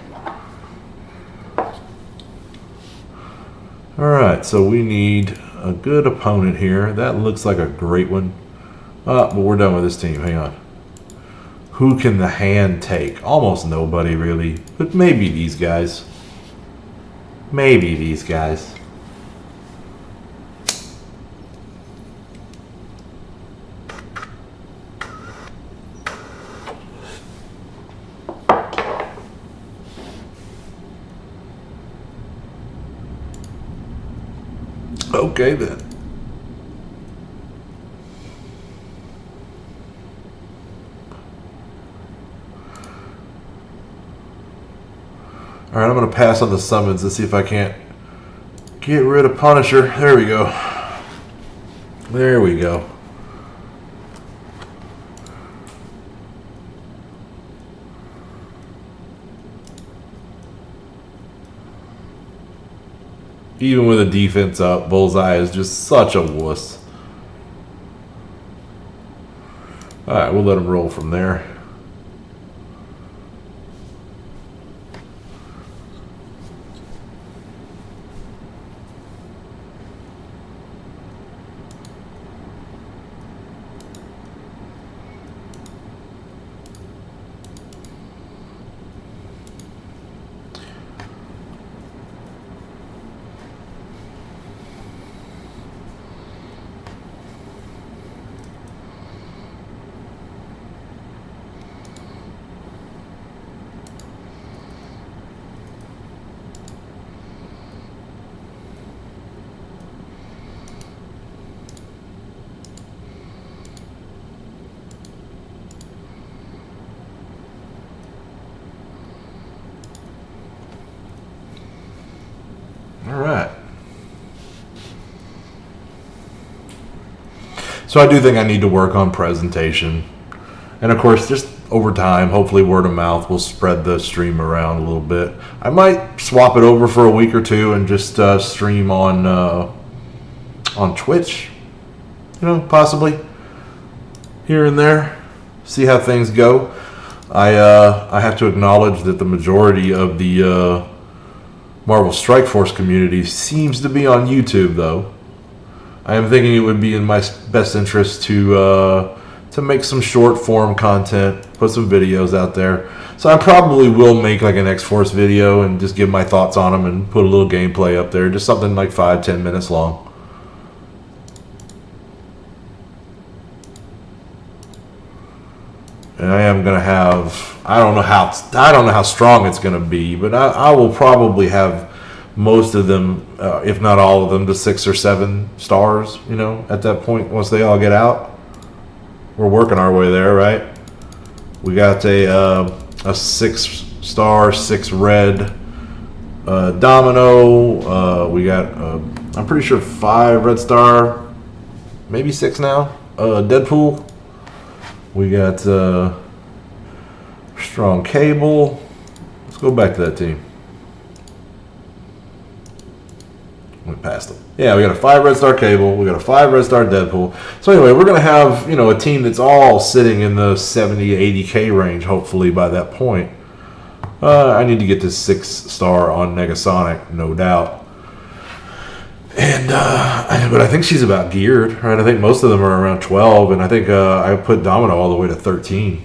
Alright, so we need a good opponent here. That looks like a great one. But we're done with this team. Hang on. Who can the hand take? Almost nobody, really. But maybe these guys. Maybe these guys. Okay, then. Alright, I'm going to pass on the summons and see if I can't get rid of Punisher. There we go. There we go. Even with a defense up, Bullseye is just such a wuss. All right, we'll let them roll from there. All right. So I do think I need to work on presentation. And of course, just over time, hopefully word of mouth will spread the stream around a little bit. I might swap it over for a week or two and just stream on Twitch, possibly here and there. See how things go. I have to acknowledge that the majority of the Marvel Strike Force community seems to be on YouTube, though. I am thinking it would be in my best interest to make some short form content, put some videos out there. So I probably will make like an X-Force video and just give my thoughts on them and put a little gameplay up there, just something like 5-10 minutes long. And I am gonna have, I don't know how strong it's gonna be, but I will probably have most of them, if not all of them, to 6 or 7 stars. At that point, once they all get out, we're working our way there, right? We got a 6-star, 6 red Domino. We got I'm pretty sure 5 red star, maybe 6 now. Deadpool. We got Strong Cable. Let's go back to that team. Went past them. Yeah, we got a 5 red star Cable. We got a 5 red star Deadpool. So anyway, we're gonna have a team that's all sitting in the 70 to 80K range. Hopefully by that point. I need to get this 6-star on Negasonic, no doubt. And but I think she's about geared, right? I think most of them are around 12, and I think I put Domino all the way to 13.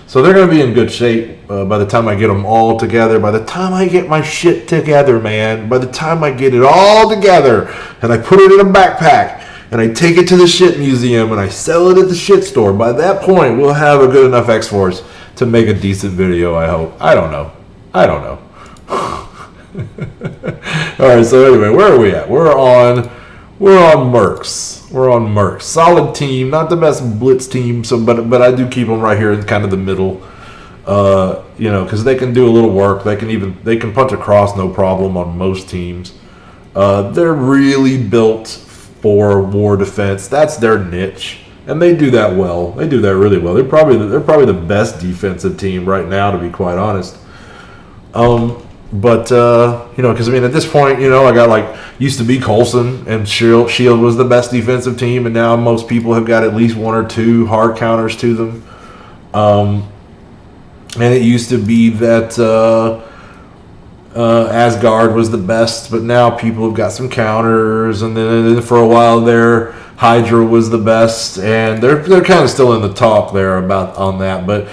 So they're going to be in good shape by the time I get them all together. By the time I get my shit together, man. By the time I get it all together, and I put it in a backpack, and I take it to the shit museum, and I sell it at the shit store. By that point, we'll have a good enough X-Force to make a decent video, I hope. I don't know. All right, so anyway, where are we at? We're on Mercs. We're on Mercs. Solid team, not the best Blitz team, but I do keep them right here in kind of the middle. Because they can do a little work. They can punch across no problem on most teams. They're really built for war defense. That's their niche, and they do that well. They do that really well. They're probably the best defensive team right now, to be quite honest. But because at this point, I got used to be Coulson and Shield was the best defensive team, and now most people have got at least 1 or 2 hard counters to them. And it used to be that Asgard was the best, but now people have got some counters, and then for a while there, Hydra was the best, and they're kind of still in the talk there on that, but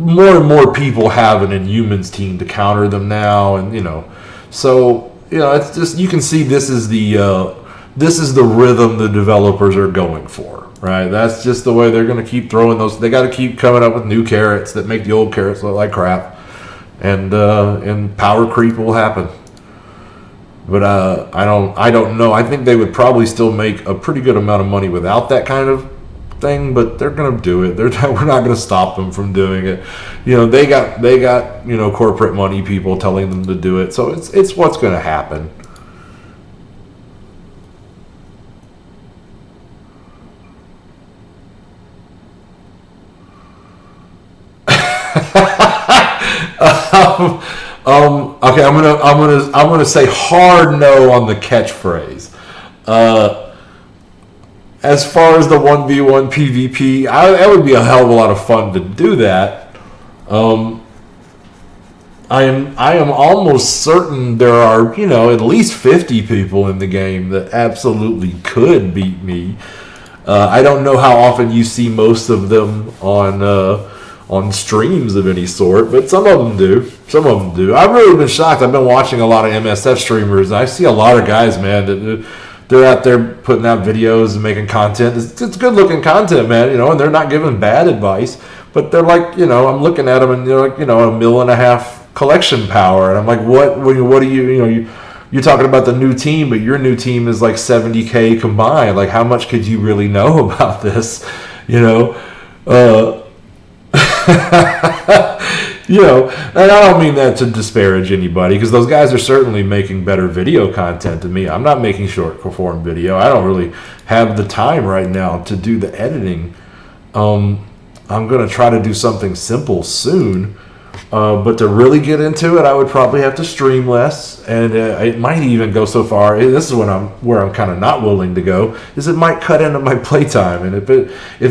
more and more people have an Inhumans team to counter them now, and so it's just, you can see this is the rhythm the developers are going for, right? That's just the way they're going to keep throwing those. They got to keep coming up with new carrots that make the old carrots look like crap, and power creep will happen. But I don't know. I think they would probably still make a pretty good amount of money without that kind of thing. But they're gonna do it. We're not gonna stop them from doing it. They got corporate money people telling them to do it. So it's what's gonna happen. Okay, I'm gonna say hard no on the catchphrase. as far as the 1v1 PvP, that would be a hell of a lot of fun to do that. I am almost certain there are, at least 50 people in the game that absolutely could beat me. I don't know how often you see most of them on streams of any sort, but some of them do. I've really been shocked. I've been watching a lot of MSF streamers, and I see a lot of guys, man, that they're out there putting out videos and making content. It's good looking content, man, and they're not giving bad advice, but they're like, I'm looking at them and they're like, $1.5 million collection power, and I'm like, what do you're talking about the new team, but your new team is like 70K combined. Like, how much could you really know about this? And I don't mean that to disparage anybody, because those guys are certainly making better video content than me. I'm not making short form video. I don't really have the time right now to do the editing. I'm going to try to do something simple soon. But to really get into it, I would probably have to stream less, and it might even go so far. This is where I'm kind of not willing to go. Is it might cut into my playtime, and if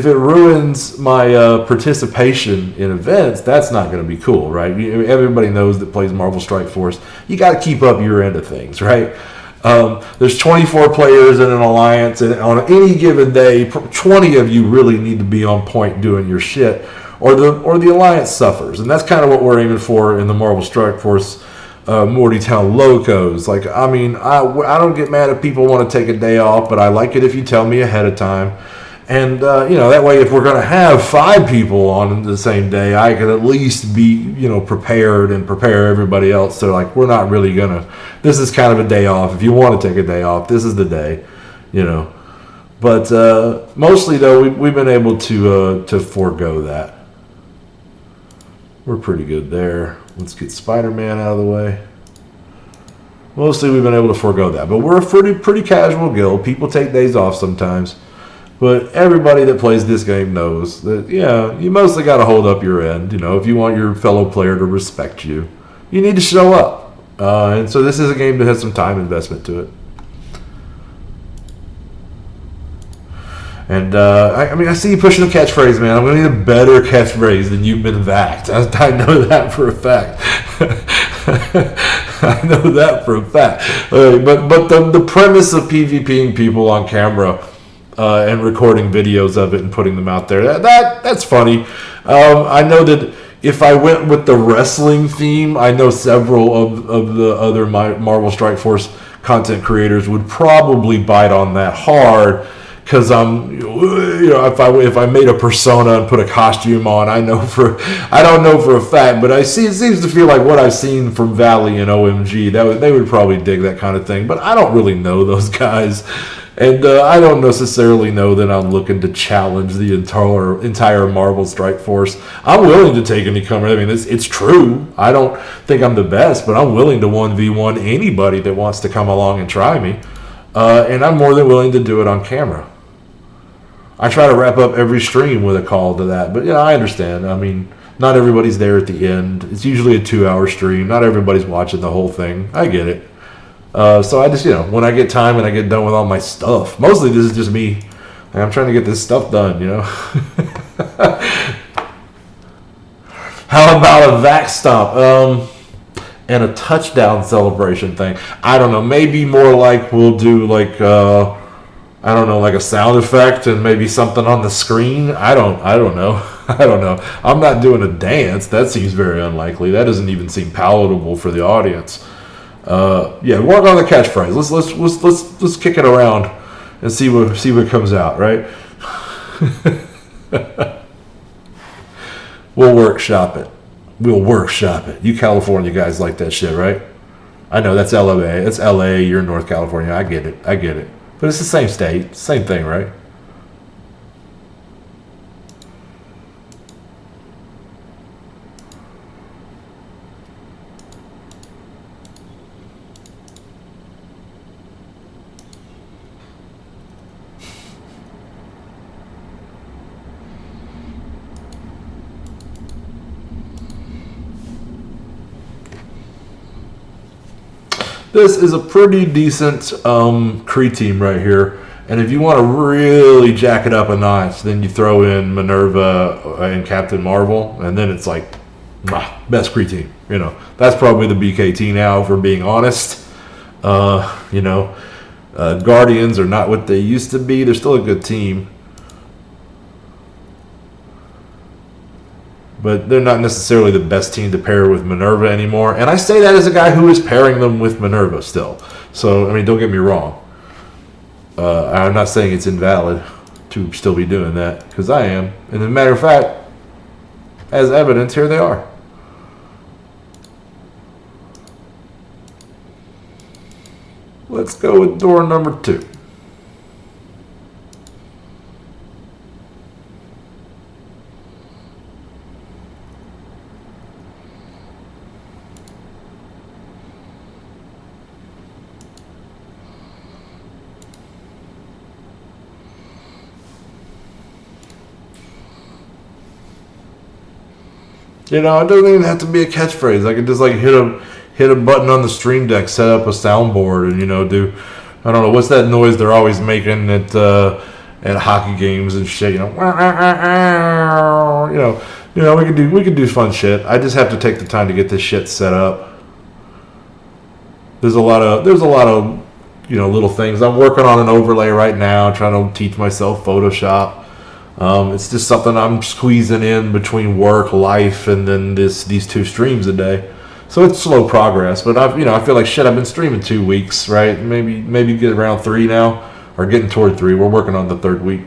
it ruins my participation in events, that's not going to be cool, right? Everybody knows that plays Marvel Strike Force. You got to keep up your end of things, right? There's 24 players in an alliance, and on any given day, 20 of you really need to be on point doing your shit, or the alliance suffers. And that's kind of what we're aiming for in the Marvel Strike Force Mortytown Locos. Like, I mean, I don't get mad if people want to take a day off, but I like it if you tell me ahead of time. And, that way, if we're going to have 5 people on the same day, I can at least be, prepared and prepare everybody else. So, like, we're not really going to, this is kind of a day off. If you want to take a day off, this is the day, But mostly, though, we've been able to forego that. We're pretty good there. Let's get Spider-Man out of the way. Mostly we've been able to forego that. But we're a pretty casual guild. People take days off sometimes. But everybody that plays this game knows that, you mostly got to hold up your end. If you want your fellow player to respect you, you need to show up. And so this is a game that has some time investment to it. And, I see you pushing the catchphrase, man. I'm going to need a better catchphrase than you've been vaxxed. I know that for a fact. I know that for a fact. But the premise of PvPing people on camera and recording videos of it and putting them out there, that's funny. I know that if I went with the wrestling theme, I know several of the other Marvel Strike Force content creators would probably bite on that hard. Because if I made a persona and put a costume on, I don't know for a fact, but it seems to feel like what I've seen from Valley and OMG, they would probably dig that kind of thing. But I don't really know those guys, and I don't necessarily know that I'm looking to challenge the entire Marvel Strike Force. I'm willing to take any comer. I mean, it's true. I don't think I'm the best, but I'm willing to 1v1 anybody that wants to come along and try me, and I'm more than willing to do it on camera. I try to wrap up every stream with a call to that. But, I understand. I mean, not everybody's there at the end. It's usually a 2-hour stream. Not everybody's watching the whole thing. I get it. So I just, when I get time and I get done with all my stuff. Mostly this is just me. I'm trying to get this stuff done, How about a vax stomp? And a touchdown celebration thing. I don't know. Maybe more like we'll do like... like a sound effect and maybe something on the screen. I don't know. I'm not doing a dance. That seems very unlikely. That doesn't even seem palatable for the audience. Work on the catchphrase. Let's kick it around and see what comes out, right? We'll workshop it. You California guys like that shit, right? I know that's LA. It's LA. You're in North California. I get it. But it's the same state, same thing, right? This is a pretty decent Kree team right here. And if you want to really jack it up a notch, then you throw in Minerva and Captain Marvel, and then it's like, best Kree team. You know, that's probably the BKT now, if we're being honest. You know, Guardians are not what they used to be. They're still a good team, but they're not necessarily the best team to pair with Minerva anymore. And I say that as a guy who is pairing them with Minerva still. So, I mean, don't get me wrong. I'm not saying it's invalid to still be doing that, because I am. And as a matter of fact, as evidence, here they are. Let's go with door number 2. You know, it doesn't even have to be a catchphrase. I could just like hit a button on the stream deck, set up a soundboard, and, you know, do, I don't know, what's that noise they're always making at hockey games and shit. You know, we could do fun shit. I just have to take the time to get this shit set up. There's a lot of you know, little things. I'm working on an overlay right now, trying to teach myself Photoshop. It's just something I'm squeezing in between work, life, and then these 2 streams a day. So it's slow progress, but I feel like shit. I've been streaming 2 weeks, right? Maybe get around 3 now, or getting toward 3. We're working on the 3rd week.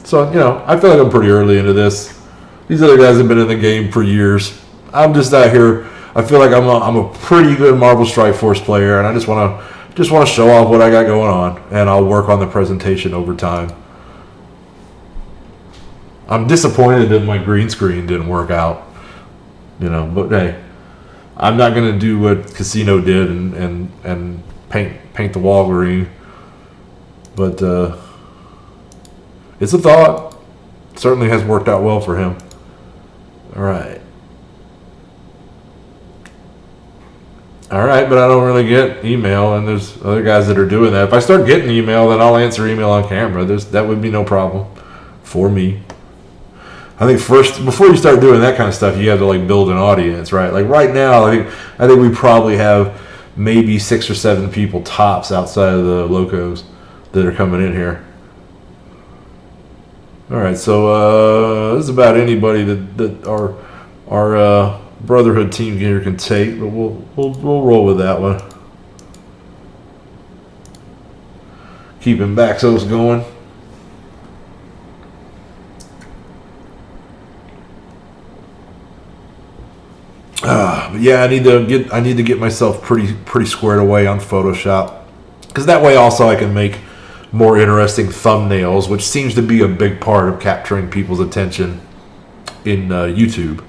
So, you know, I feel like I'm pretty early into this. These other guys have been in the game for years. I'm just out here. I feel like I'm a pretty good Marvel Strike Force player, and I just want to show off what I got going on, and I'll work on the presentation over time. I'm disappointed that my green screen didn't work out, you know, but hey, I'm not going to do what Casino did and paint the wall green, but it's a thought. Certainly has worked out well for him. All right, but I don't really get email, and there's other guys that are doing that. If I start getting email, then I'll answer email on camera. That would be no problem for me. I think first, before you start doing that kind of stuff, you have to like build an audience, right? Like right now, I think we probably have maybe 6 or 7 people tops outside of the Locos that are coming in here. All right, so this is about anybody that our Brotherhood team here can take, but we'll roll with that one. Keeping Baxos going. But yeah, I need to get myself pretty squared away on Photoshop, because that way also I can make more interesting thumbnails, which seems to be a big part of capturing people's attention in YouTube.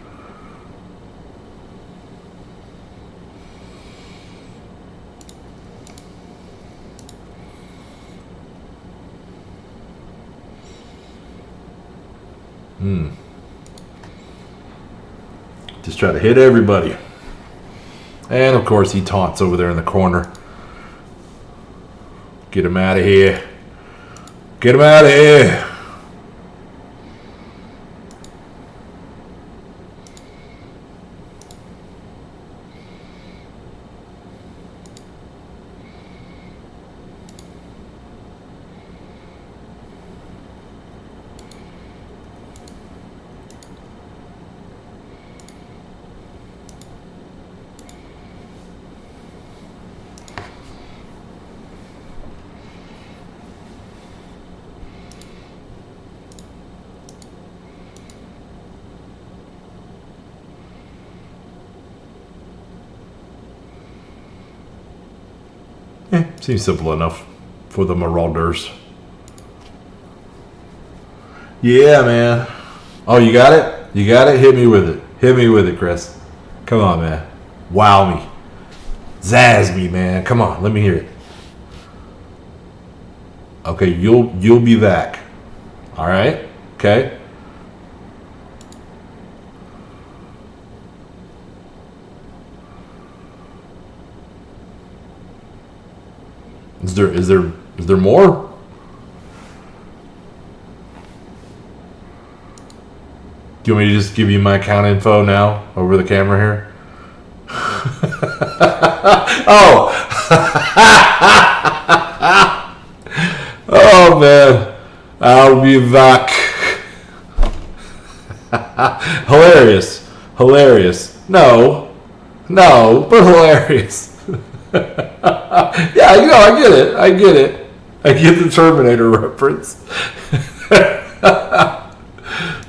Just try to hit everybody. And of course he taunts over there in the corner. Get him out of here. Get him out of here. Seems simple enough for the Marauders. Yeah, man. Oh, you got it? You got it? Hit me with it. Hit me with it, Chris. Come on, man. Wow me. Zazz me, man. Come on, let me hear it. Okay, you'll be back. All right? Okay? Is there more? Do you want me to just give you my account info now over the camera here? Oh! Oh, man. I'll be back. Hilarious. Hilarious. No, but hilarious. Yeah, you know, I get it. I get the Terminator reference.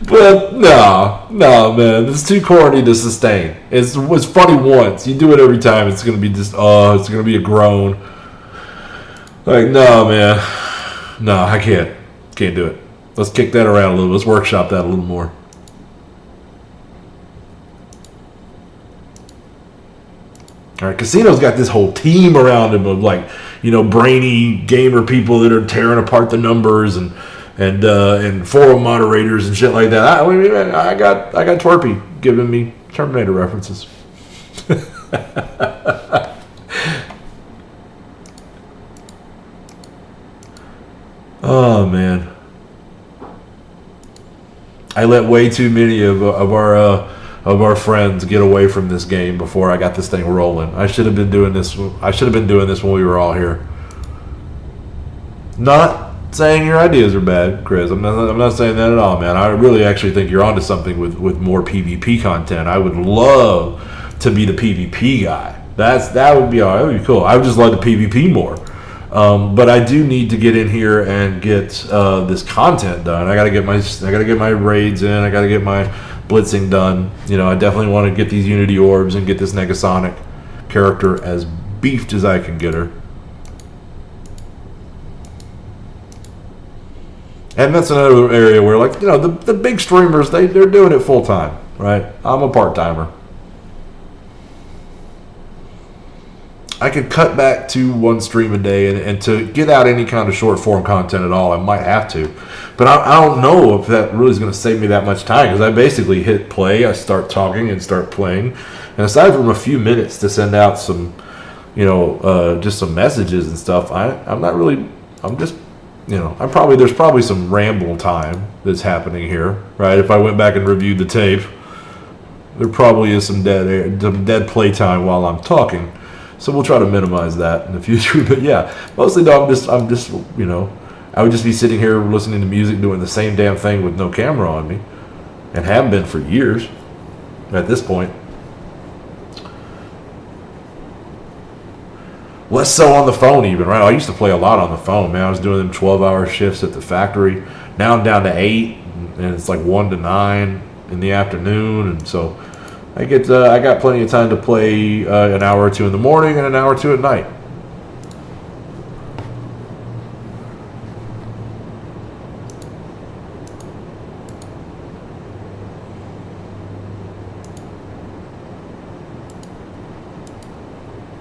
But no, man, it's too corny to sustain. It's funny once. You do it every time, it's gonna be just it's gonna be a groan. Like, no, man, no, I can't do it. Let's kick that around a little. Let's workshop that a little more. All right, Casino's got this whole team around him of, like, you know, brainy gamer people that are tearing apart the numbers and forum moderators and shit like that. I got Twerpy giving me Terminator references. Oh, man, I let way too many of our friends get away from this game before I got this thing rolling. I should have been doing this. When we were all here. Not saying your ideas are bad, Chris. I'm not saying that at all, man. I really actually think you're onto something with more PvP content. I would love to be the PvP guy. That would be cool. I would just love the PvP more. But I do need to get in here and get this content done. I gotta get my raids in. I gotta get my blitzing done. You know, I definitely want to get these Unity orbs and get this Negasonic character as beefed as I can get her. And that's another area where, like, you know, the big streamers, they're doing it full time, right? I'm a part timer. I could cut back to one stream a day, and to get out any kind of short form content at all, I might have to. But I don't know if that really is going to save me that much time, because I basically hit play, I start talking and start playing. And aside from a few minutes to send out some, you know, just some messages and stuff, there's probably some ramble time that's happening here, right? If I went back and reviewed the tape, there probably is some dead play time while I'm talking. So we'll try to minimize that in the future. But yeah, mostly though, I'm just, you know, I would just be sitting here listening to music, doing the same damn thing with no camera on me, and have been for years at this point. Less so on the phone even, right? I used to play a lot on the phone, man. I was doing them 12-hour shifts at the factory. Now I'm down to 8, and it's like 1 to 9 in the afternoon, and so I got plenty of time to play an hour or two in the morning and an hour or two at night.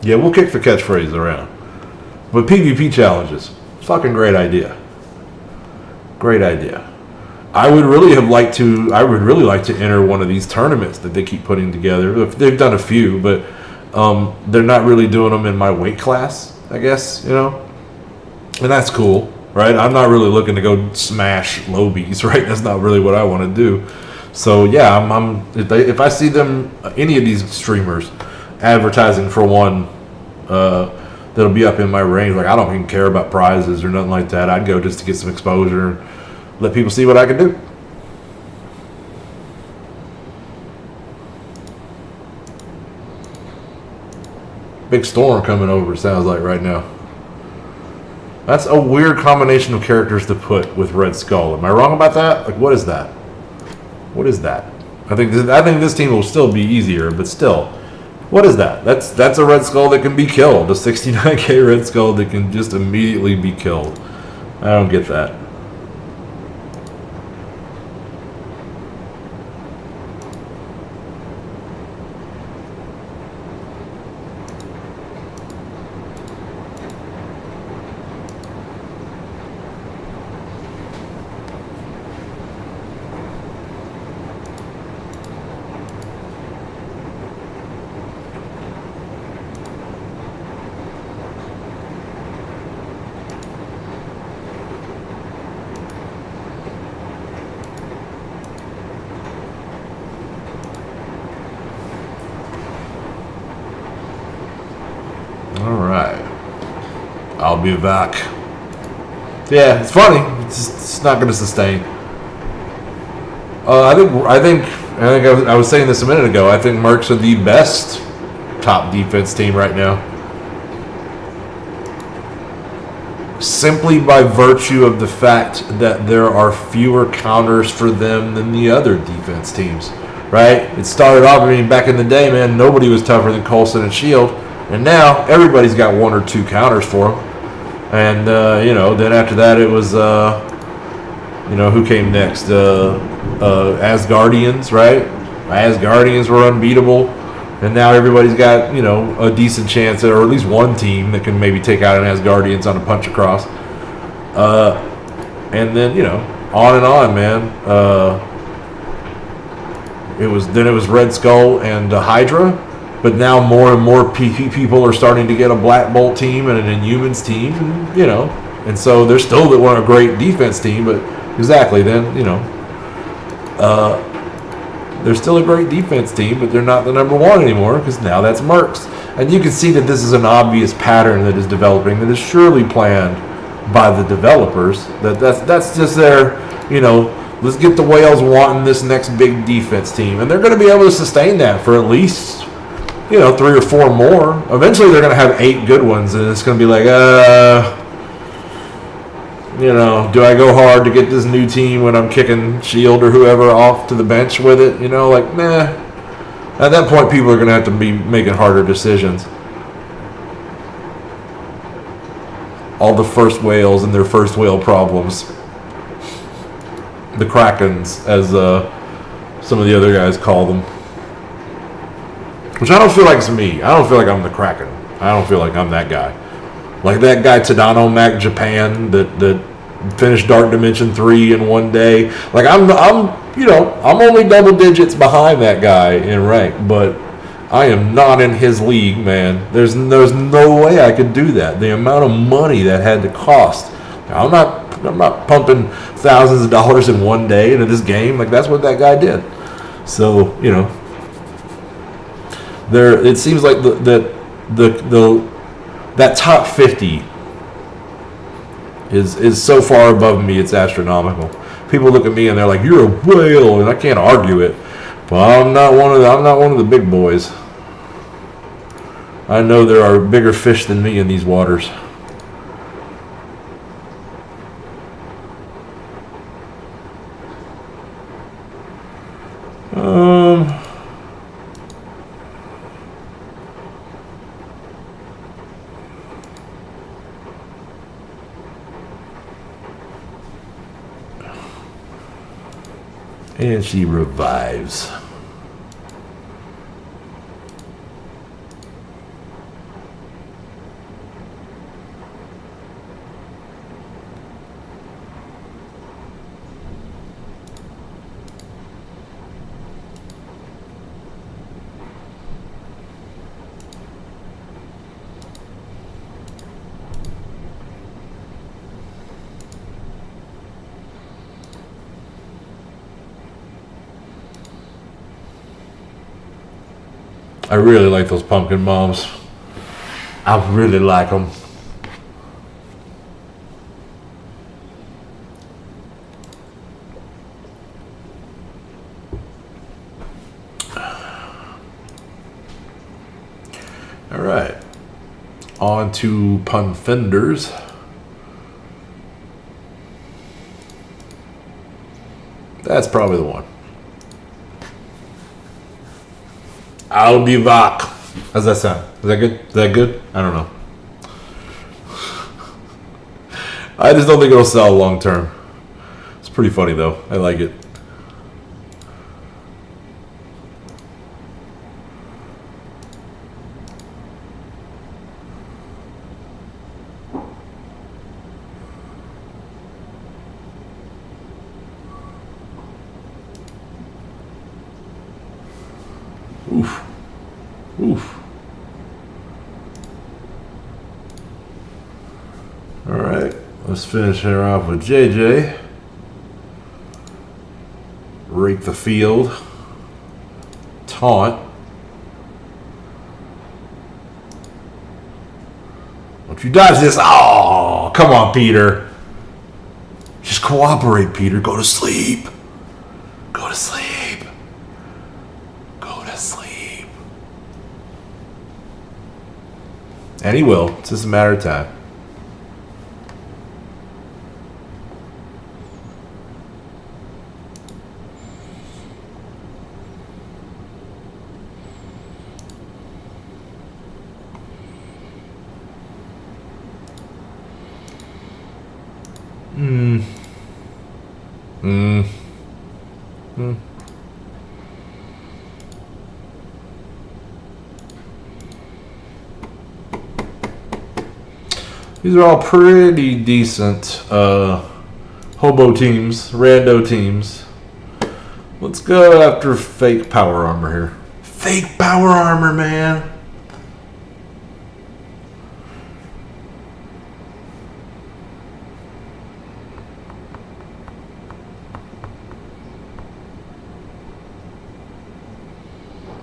Yeah, we'll kick the catchphrase around. But PvP challenges, fucking great idea. Great idea. I would really like to enter one of these tournaments that they keep putting together. They've done a few, but they're not really doing them in my weight class, I guess, you know. And that's cool, right? I'm not really looking to go smash lobies, right? That's not really what I want to do. So yeah, if I see them, any of these streamers advertising for one that'll be up in my range, like, I don't even care about prizes or nothing like that. I'd go just to get some exposure, let people see what I can do. Big storm coming over, sounds like, right now. That's a weird combination of characters to put with Red Skull. Am I wrong about that? Like, what is that? What is that? I think this team will still be easier, but still, what is that? That's a Red Skull that can be killed. A 69k Red Skull that can just immediately be killed. I don't get that. All right. I'll be back. Yeah, it's funny. It's not going to sustain. I was saying this a minute ago. I think Mercs are the best top defense team right now. Simply by virtue of the fact that there are fewer counters for them than the other defense teams, right? It started off, back in the day, man, nobody was tougher than Coulson and Shield, and now everybody's got 1 or 2 counters for them. And, then after that it was, who came next? Asgardians, right? Asgardians were unbeatable. And now everybody's got, a decent chance, or at least one team that can maybe take out an Asgardians on a punch across. And then, on and on, man. It was Red Skull and Hydra, but now more and more people are starting to get a Black Bolt team and an Inhumans team, and so they're still a great defense team, but exactly then, they're still a great defense team, but they're not the number 1 anymore because now that's Mercs. And you can see that this is an obvious pattern that is developing, that is surely planned by the developers. That's just their, let's get the whales wanting this next big defense team. And they're going to be able to sustain that for at least, 3 or 4 more. Eventually they're going to have 8 good ones, and it's going to be like, do I go hard to get this new team when I'm kicking Shield or whoever off to the bench with it? Nah. At that point, people are going to have to be making harder decisions. All the first whales and their first whale problems. The Krakens, as some of the other guys call them. Which I don't feel like it's me. I don't feel like I'm the Kraken. I don't feel like I'm that guy. Like that guy Tadano Mac Japan that finished Dark Dimension 3 in one day. Like I'm only double digits behind that guy in rank, but I am not in his league, man. There's no way I could do that. The amount of money that had to cost. I'm not pumping thousands of dollars in one day into this game. Like that's what that guy did. So, it seems like that top 50 is so far above me, it's astronomical. People look at me and they're like, "You're a whale," and I can't argue it. But I'm not one of the big boys. I know there are bigger fish than me in these waters. And she revives. I really like those pumpkin moms. I really like them. All right. On to pun fenders. That's probably the one. I'll be back. How's that sound? Is that good? Is that good? I don't know. I just don't think it'll sell long term. It's pretty funny though. I like it. Oof. Oof. All right, let's finish her off with JJ. Rake the field. Taunt. Don't you dodge this. Oh, come on, Peter. Just cooperate, Peter. Go to sleep. Go to sleep. Go to sleep. And he will. It's just a matter of time. These are all pretty decent hobo teams, rando teams. Let's go after fake power armor here. Fake power armor, man.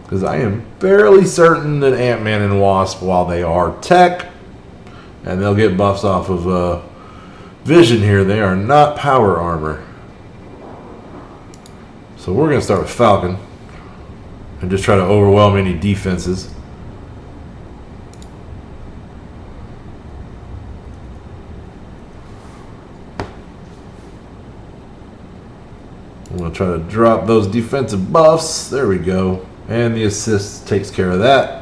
Because I am fairly certain that Ant-Man and Wasp, while they are tech, and they'll get buffs off of vision here, they are not power armor. So we're going to start with Falcon and just try to overwhelm any defenses. I'm going to try to drop those defensive buffs. There we go. And the assist takes care of that.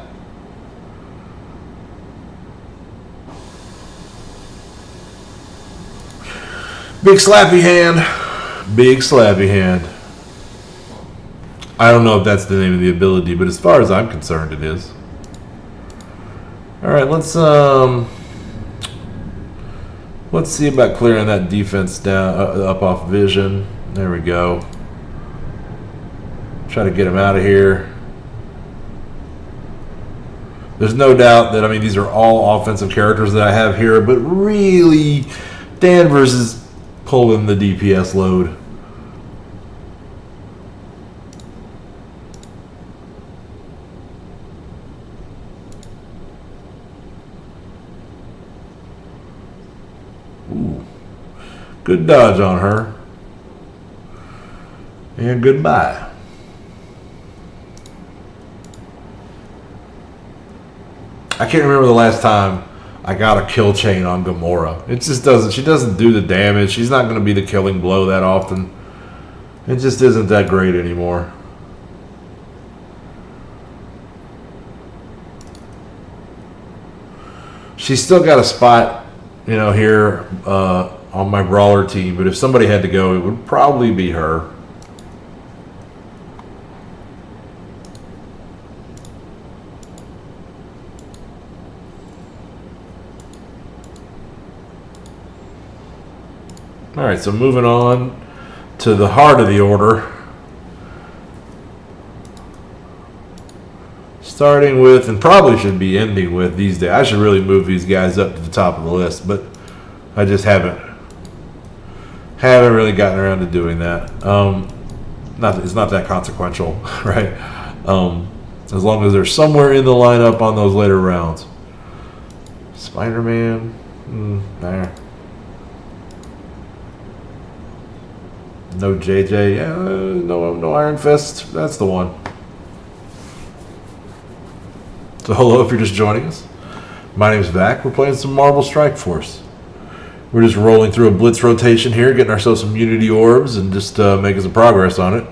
Big slappy hand. Big slappy hand. I don't know if that's the name of the ability, but as far as I'm concerned, it is. Alright, let's see about clearing that defense down up off vision. There we go. Try to get him out of here. There's no doubt that, I mean, these are all offensive characters that I have here, but really, Danvers is pulling the DPS load. Ooh. Good dodge on her. And goodbye. I can't remember the last time I got a kill chain on Gamora. It just doesn't. She doesn't do the damage. She's not going to be the killing blow that often. It just isn't that great anymore. She's still got a spot, you know, here on my brawler team. But if somebody had to go, it would probably be her. All right, so moving on to the heart of the order. Starting with, and probably should be ending with these days. I should really move these guys up to the top of the list, but I just haven't really gotten around to doing that. It's not that consequential, right? As long as they're somewhere in the lineup on those later rounds. Spider-Man, there. No JJ, no Iron Fist. That's the one. So hello, if you're just joining us. My name's Vac. We're playing some Marvel Strike Force. We're just rolling through a Blitz rotation here, getting ourselves some Unity orbs, and just making some progress on it.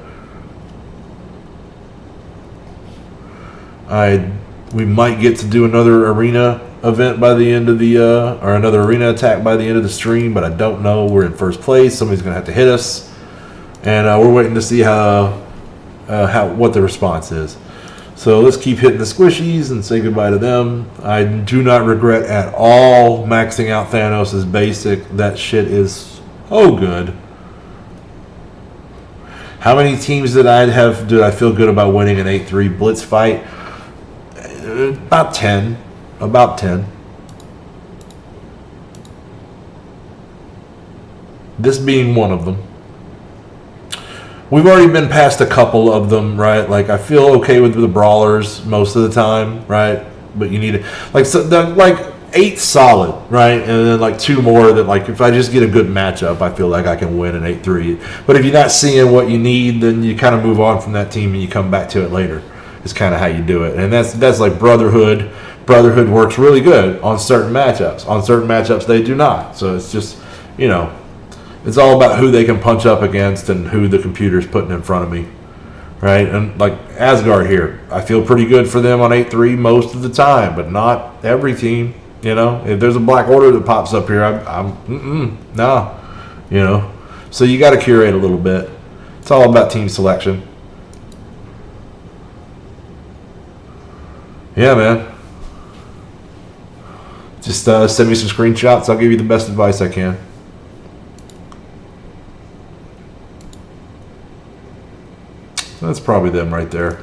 We might get to do another arena event by the end of the, or another arena attack by the end of the stream, but I don't know. We're in first place. Somebody's gonna have to hit us. And we're waiting to see what the response is. So let's keep hitting the squishies and say goodbye to them. I do not regret at all maxing out Thanos' basic. That shit is so good. How many teams did I feel good about winning an 8-3 Blitz fight? About 10. About 10. This being one of them. We've already been past a couple of them, right? Like, I feel okay with the brawlers most of the time, right? But you need it. Like, 8 solid, right? And then like 2 more that, like, if I just get a good matchup, I feel like I can win an 8-3. But if you're not seeing what you need, then you kind of move on from that team and you come back to it later. It's kind of how you do it. And that's like Brotherhood. Brotherhood works really good on certain matchups. On certain matchups, they do not. So it's just, you know, it's all about who they can punch up against and who the computer's putting in front of me. Right? And like Asgard here, I feel pretty good for them on 8-3 most of the time, but not every team. You know, if there's a Black Order that pops up here, no, you know. So you got to curate a little bit. It's all about team selection. Yeah, man. Just send me some screenshots. I'll give you the best advice I can. That's probably them right there.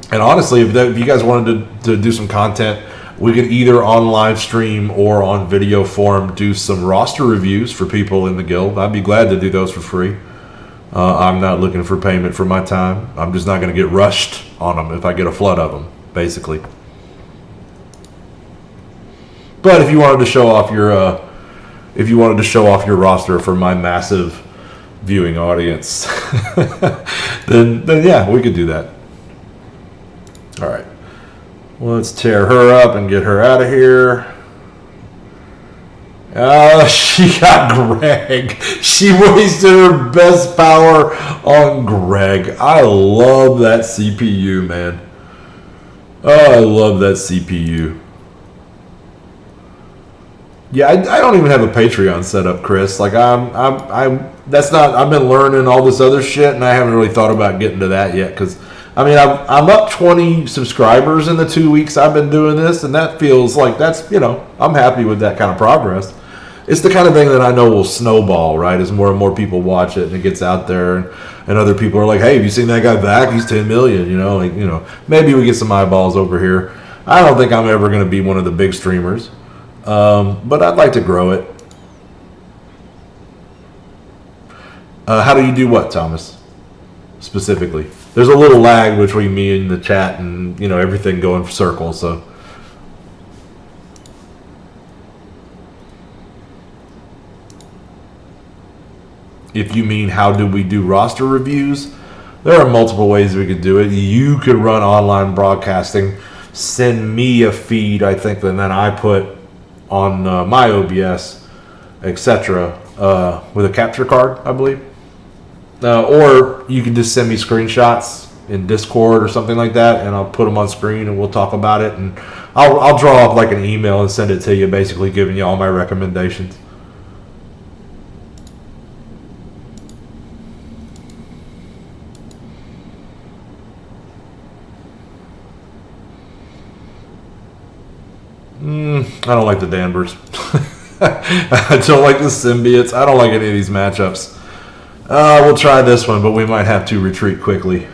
And honestly, if you guys wanted to do some content, we could either on live stream or on video form do some roster reviews for people in the guild. I'd be glad to do those for free. I'm not looking for payment for my time. I'm just not going to get rushed on them if I get a flood of them, basically. But if you wanted to show off your roster for my massive viewing audience, then yeah, we could do that. All right, well, let's tear her up and get her out of here. She got Greg. She wasted her best power on Greg. I love that CPU, man. Oh, I love that CPU. Yeah, I don't even have a Patreon set up, Chris. Like I've been learning all this other shit, and I haven't really thought about getting to that yet. Because I mean, I'm up 20 subscribers in the 2 weeks I've been doing this, and that feels like that's, you know, I'm happy with that kind of progress. It's the kind of thing that I know will snowball, right? As more and more people watch it and it gets out there, and other people are like, hey, have you seen that guy back? He's 10 million, you know, like, you know, maybe we get some eyeballs over here. I don't think I'm ever going to be one of the big streamers, but I'd like to grow it. How do you do what, Thomas? Specifically, there's a little lag between me and the chat, and you know, everything going for circles. So if you mean how do we do roster reviews, there are multiple ways we could do it. You could run online broadcasting, send me a feed, I think, and then I put on my OBS, etc., with a capture card, I believe. Or you can just send me screenshots in Discord or something like that, and I'll put them on screen and we'll talk about it. And I'll draw up like an email and send it to you, basically giving you all my recommendations. I don't like the Danvers. I don't like the symbiotes. I don't like any of these matchups. We'll try this one, but we might have to retreat quickly.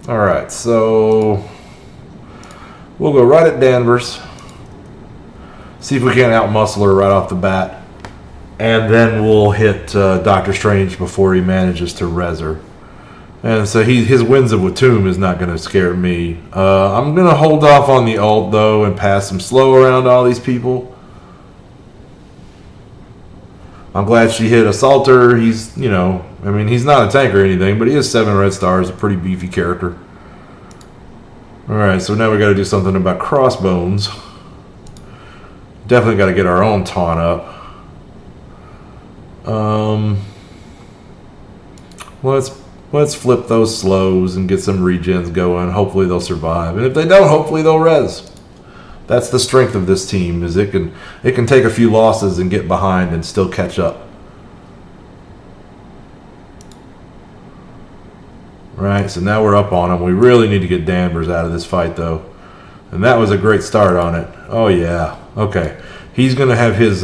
All right, so we'll go right at Danvers. See if we can't outmuscle her right off the bat. And then we'll hit Doctor Strange before he manages to res her. And so his Winds of Watum is not going to scare me. I'm going to hold off on the ult, though, and pass some slow around all these people. I'm glad she hit Assaulter. He's, you know, I mean, he's not a tank or anything, but he has 7 red stars, a pretty beefy character. Alright, so now we got to do something about Crossbones. Definitely got to get our own taunt up. Let's flip those slows and get some regens going. Hopefully they'll survive, and if they don't, hopefully they'll res. That's the strength of this team, is it can take a few losses and get behind and still catch up. Right, so now we're up on them. We really need to get Danvers out of this fight, though, and that was a great start on it. Oh yeah, okay. he's going to have his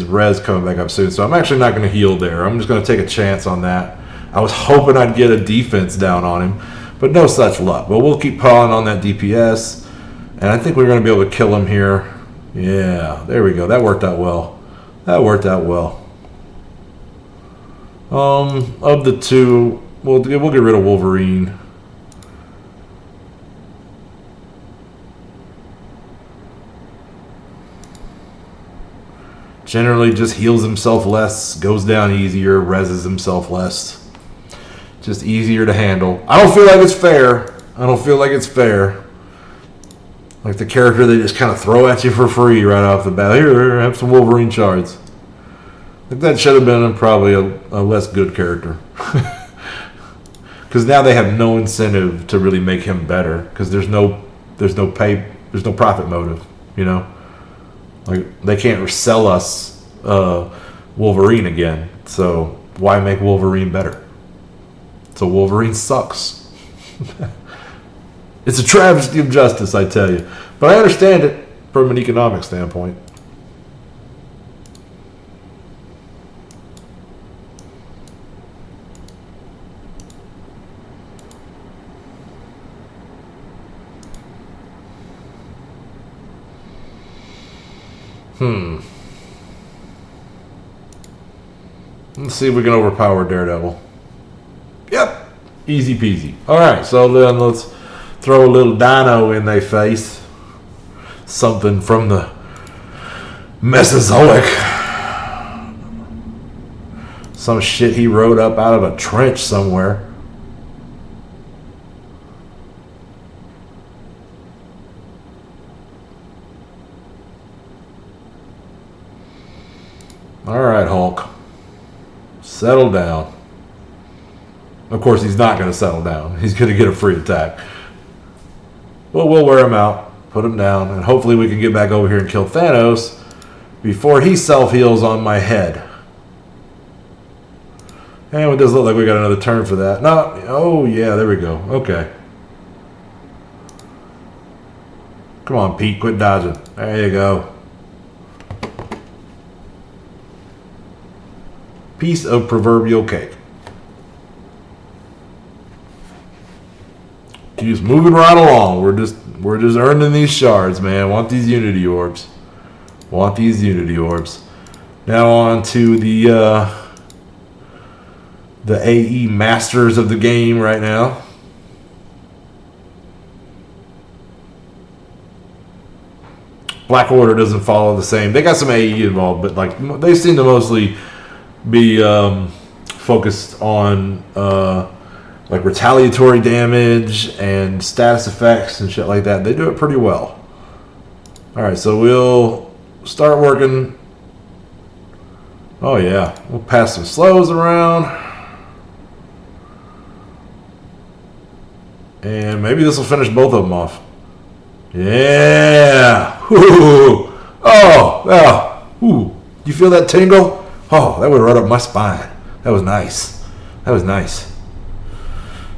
res coming back up soon. So I'm actually not going to heal there. I'm just going to take a chance on that. I was hoping I'd get a defense down on him, but no such luck. But we'll keep piling on that DPS, and I think we're going to be able to kill him here. Yeah, there we go. That worked out well. That worked out well. Of the two, we'll get rid of Wolverine. Generally just heals himself less, goes down easier, reses himself less. Just easier to handle. I don't feel like it's fair. I don't feel like it's fair. Like the character they just kind of throw at you for free right off the bat. Here, have some Wolverine shards. Like that should have been probably a less good character. Because now they have no incentive to really make him better. Because there's no profit motive, you know? Like they can't sell us Wolverine again. So why make Wolverine better? So Wolverine sucks. It's a travesty of justice, I tell you. But I understand it from an economic standpoint. Let's see if we can overpower Daredevil. Yep. Easy peasy. Alright, so then let's throw a little dino in their face. Something from the Mesozoic. Some shit he wrote up out of a trench somewhere. Alright, Hulk. Settle down. Of course, he's not going to settle down. He's going to get a free attack. Well, we'll wear him out, put him down, and hopefully we can get back over here and kill Thanos before he self-heals on my head. And it does look like we got another turn for that. No, oh yeah, there we go. Okay. Come on, Pete, quit dodging. There you go. Piece of proverbial cake. Just moving right along. We're just earning these shards, man. Want these Unity orbs. Want these Unity orbs. Now on to the AE masters of the game right now. Black Order doesn't follow the same. They got some AE involved, but like they seem to mostly be focused on like retaliatory damage and status effects and shit like that. They do it pretty well. Alright, so we'll start working. Oh yeah, we'll pass some slows around. And maybe this will finish both of them off. Yeah! Woo! Oh! Oh! Ooh! You feel that tingle? Oh, that went right up my spine. That was nice. That was nice.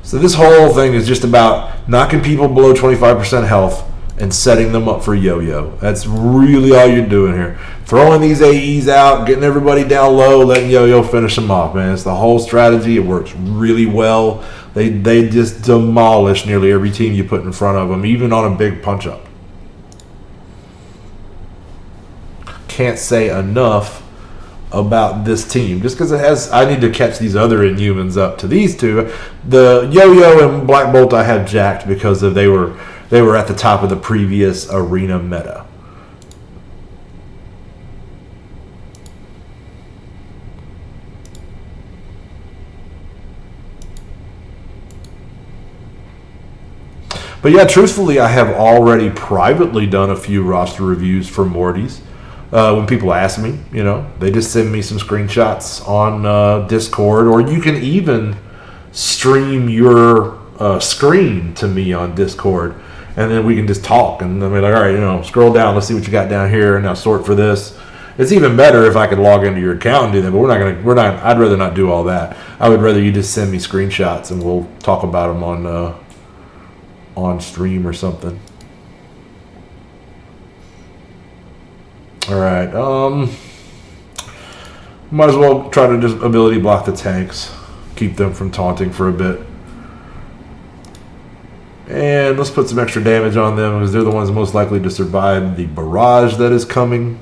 So this whole thing is just about knocking people below 25% health and setting them up for yo-yo. That's really all you're doing here. Throwing these AEs out, getting everybody down low, letting yo-yo finish them off, man. It's the whole strategy. It works really well. They just demolish nearly every team you put in front of them, even on a big punch-up. Can't say enough about this team just because it has. I need to catch these other Inhumans up to these two. The Yo-Yo and Black Bolt I had jacked because they were at the top of the previous arena meta. But yeah, truthfully, I have already privately done a few roster reviews for Mortys. When people ask me, you know, they just send me some screenshots on Discord, or you can even stream your screen to me on Discord, and then we can just talk. And then we're like, all right, you know, scroll down, let's see what you got down here, and now sort for this. It's even better if I could log into your account and do that, but I'd rather not do all that. I would rather you just send me screenshots, and we'll talk about them on stream or something. All right. Might as well try to just ability block the tanks. Keep them from taunting for a bit. And let's put some extra damage on them because they're the ones most likely to survive the barrage that is coming.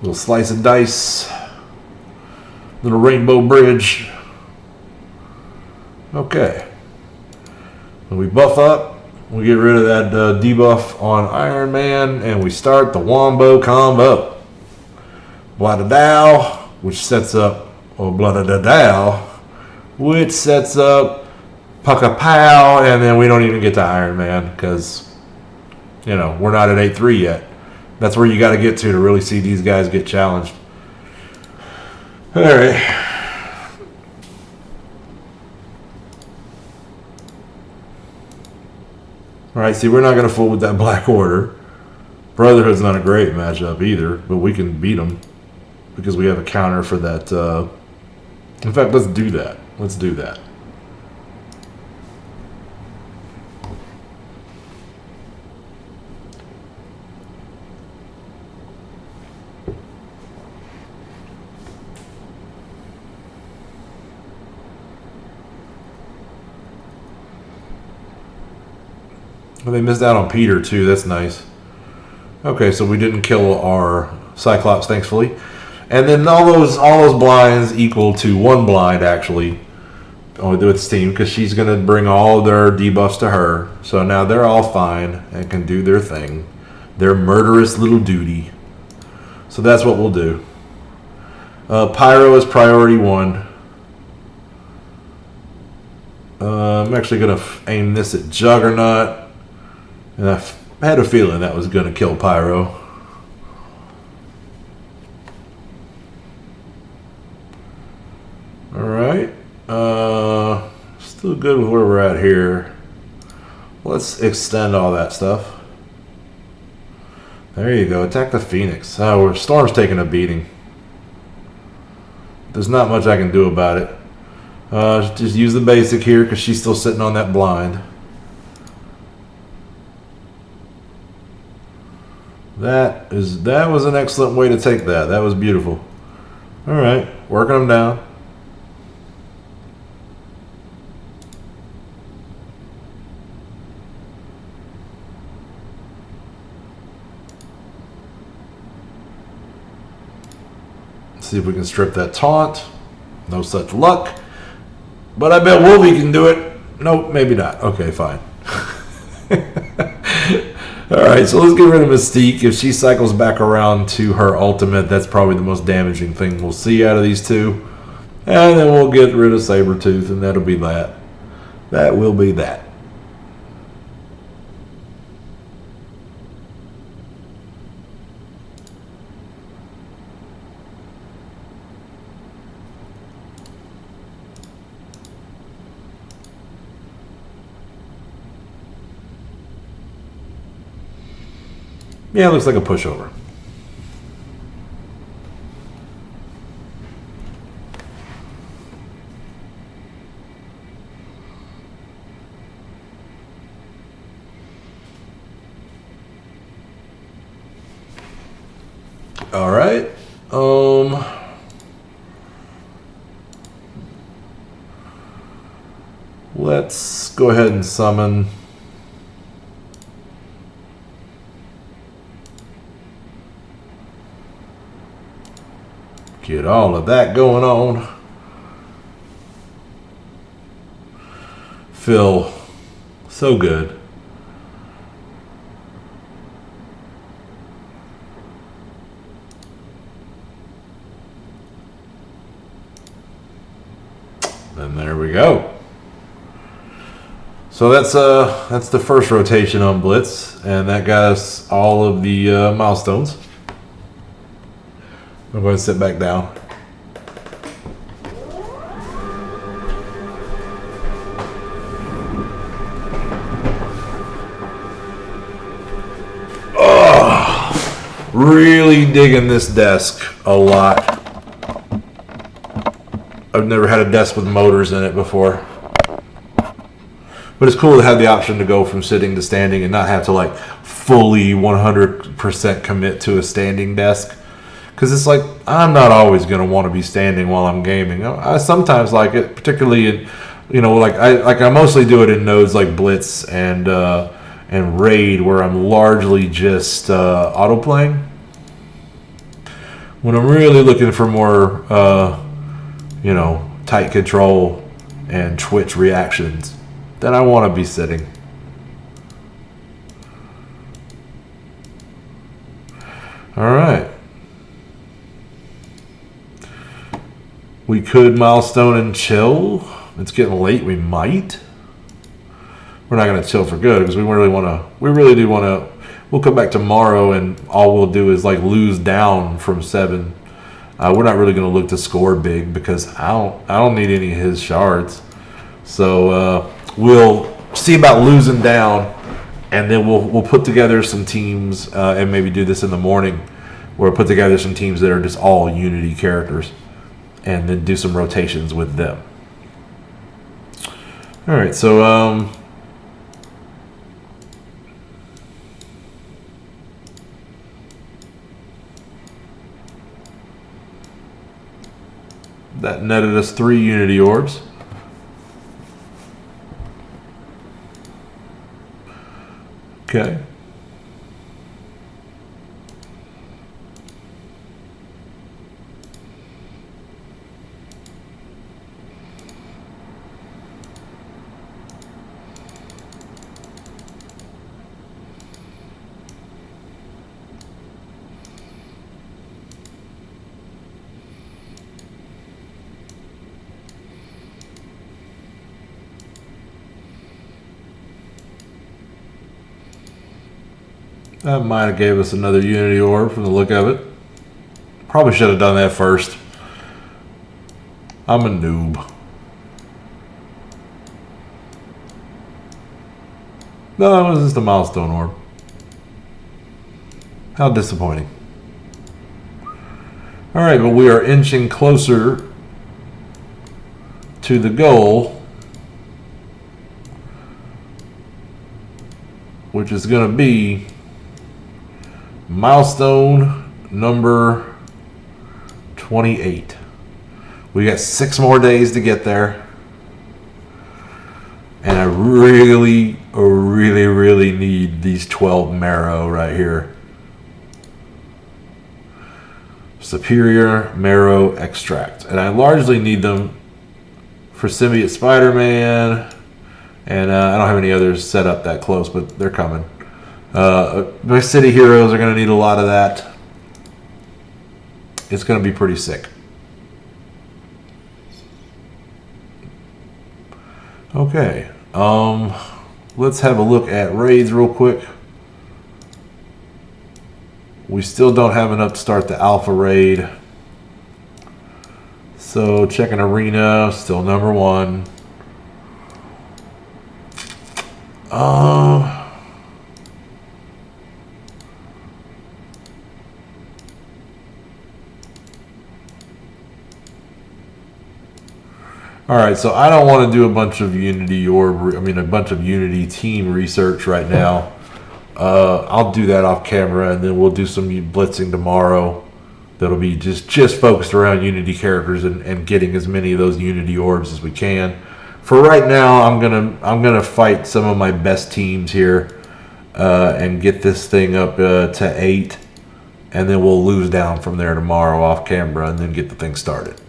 Little slice of dice. Little rainbow bridge. Okay. When we buff up, we get rid of that debuff on Iron Man, and we start the Wombo combo. Blood-a-dow, which sets up, Blood-a-dow, which sets up Puck-a-pow, and then we don't even get to Iron Man because, you know, we're not at 8-3 yet. That's where you got to get to really see these guys get challenged. All right. All right, see, we're not going to fool with that Black Order. Brotherhood's not a great matchup either, but we can beat them because we have a counter for that. In fact, let's do that. Let's do that. Well, they missed out on Peter too. That's nice. Okay, so we didn't kill our Cyclops, thankfully. And then all those blinds equal to one blind actually with this team because she's going to bring all their debuffs to her. So now they're all fine and can do their thing, their murderous little duty. So that's what we'll do. Pyro is priority 1. I'm actually going to aim this at Juggernaut. And I had a feeling that was going to kill Pyro. Alright. Still good with where we're at here. Let's extend all that stuff. There you go. Attack the Phoenix. Oh, Storm's taking a beating. There's not much I can do about it. Just use the basic here because she's still sitting on that blind. That was an excellent way to take that. That was beautiful. All right, working them down. Let's see if we can strip that taunt. No such luck. But I bet Wolvie can do it. Nope, maybe not. Okay, fine. Alright, so let's get rid of Mystique. If she cycles back around to her ultimate, that's probably the most damaging thing we'll see out of these two. And then we'll get rid of Sabretooth, and that'll be that. That will be that. Yeah, it looks like a pushover. All right. Let's go ahead and summon. Get all of that going on. Feel so good. And there we go. So that's the first rotation on Blitz, and that got us all of the milestones. I'm going to sit back down. Oh, really digging this desk a lot. I've never had a desk with motors in it before. But it's cool to have the option to go from sitting to standing and not have to like fully 100% commit to a standing desk. Because it's like, I'm not always going to want to be standing while I'm gaming. I sometimes like it, particularly in, like I mostly do it in nodes like Blitz and Raid, where I'm largely just auto playing. When I'm really looking for more, tight control and twitch reactions, then I want to be sitting. All right. We could milestone and chill. It's getting late. We might. We're not going to chill for good because we really do want to. We'll come back tomorrow and all we'll do is like lose down from 7. We're not really going to look to score big because I don't need any of his shards. So we'll see about losing down, and then we'll put together some teams and maybe do this in the morning, where we'll put together some teams that are just all Unity characters, and then do some rotations with them. All right, so that netted us 3 Unity orbs. Okay. That might have gave us another Unity orb from the look of it. Probably should have done that first. I'm a noob. No, it was just a milestone orb. How disappointing. Alright, but we are inching closer to the goal, which is going to be milestone number 28. We got 6 more days to get there. And I really need these 12 marrow right here. Superior marrow extract. And I largely need them for Symbiote Spider-Man. And I don't have any others set up that close, but they're coming. My city heroes are going to need a lot of that. It's going to be pretty sick. Okay. Let's have a look at raids real quick. We still don't have enough to start the alpha raid. So checking arena, still number 1. Alright, so I don't want to do a bunch of Unity a bunch of Unity team research right now. I'll do that off camera, and then we'll do some blitzing tomorrow. That'll be just focused around Unity characters and getting as many of those Unity orbs as we can. For right now, I'm gonna fight some of my best teams here and get this thing up to 8, and then we'll lose down from there tomorrow off camera, and then get the thing started.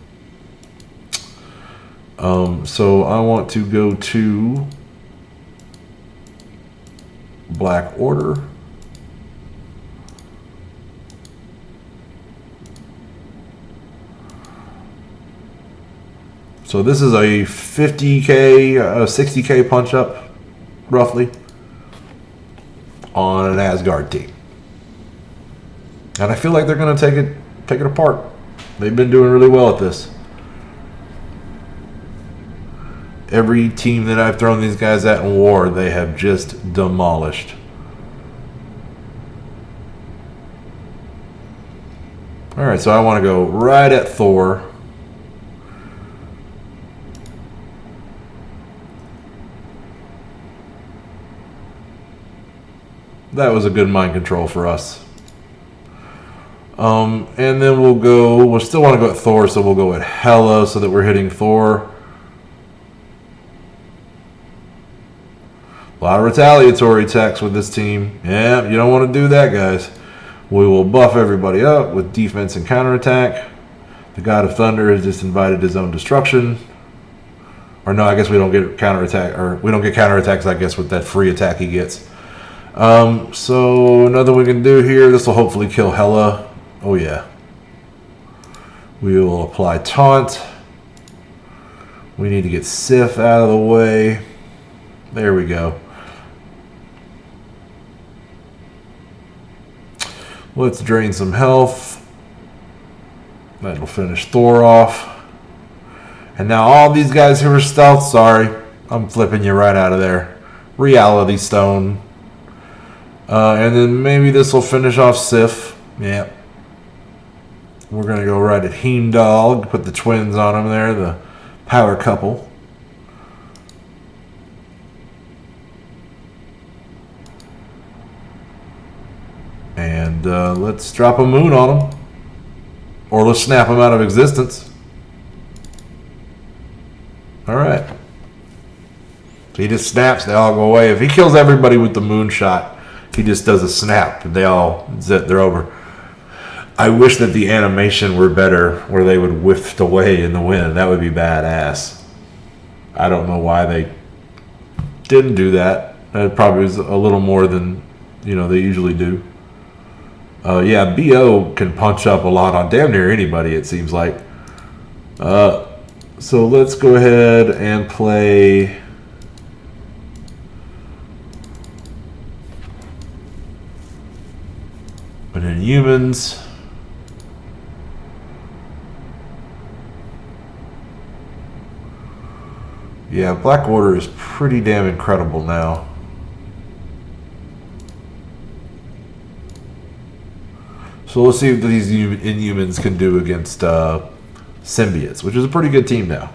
So I want to go to Black Order. So this is a 50K, 60K punch up, roughly, on an Asgard team. And I feel like they're going to take it apart. They've been doing really well at this. Every team that I've thrown these guys at in war, they have just demolished. Alright, so I want to go right at Thor. That was a good mind control for us. And then we'll still want to go at Thor, so we'll go at Hela so that we're hitting Thor. A lot of retaliatory attacks with this team. Yeah, you don't want to do that, guys. We will buff everybody up with defense and counterattack. The God of Thunder has just invited his own destruction. Or no, I guess we don't get counterattack, or we don't get counterattacks, I guess, with that free attack he gets. So nothing we can do here. This will hopefully kill Hela. Oh yeah. We will apply taunt. We need to get Sif out of the way. There we go. Let's drain some health. That'll finish Thor off. And now all these guys who are stealth, sorry, I'm flipping you right out of there. Reality Stone. And then maybe this will finish off Sif. Yeah. We're going to go right at Heimdall. Put the twins on them there, the power couple. And let's drop a moon on them. Or let's snap them out of existence. Alright. So he just snaps, they all go away. If he kills everybody with the moon shot, he just does a snap, and they're over. I wish that the animation were better, where they would whiff away in the wind. That would be badass. I don't know why they didn't do that. That probably was a little more than they usually do. Yeah, BO can punch up a lot on damn near anybody, it seems like. So let's go ahead and play. But in humans, yeah, Black Order is pretty damn incredible now. So let's see what these Inhumans can do against Symbiotes, which is a pretty good team now.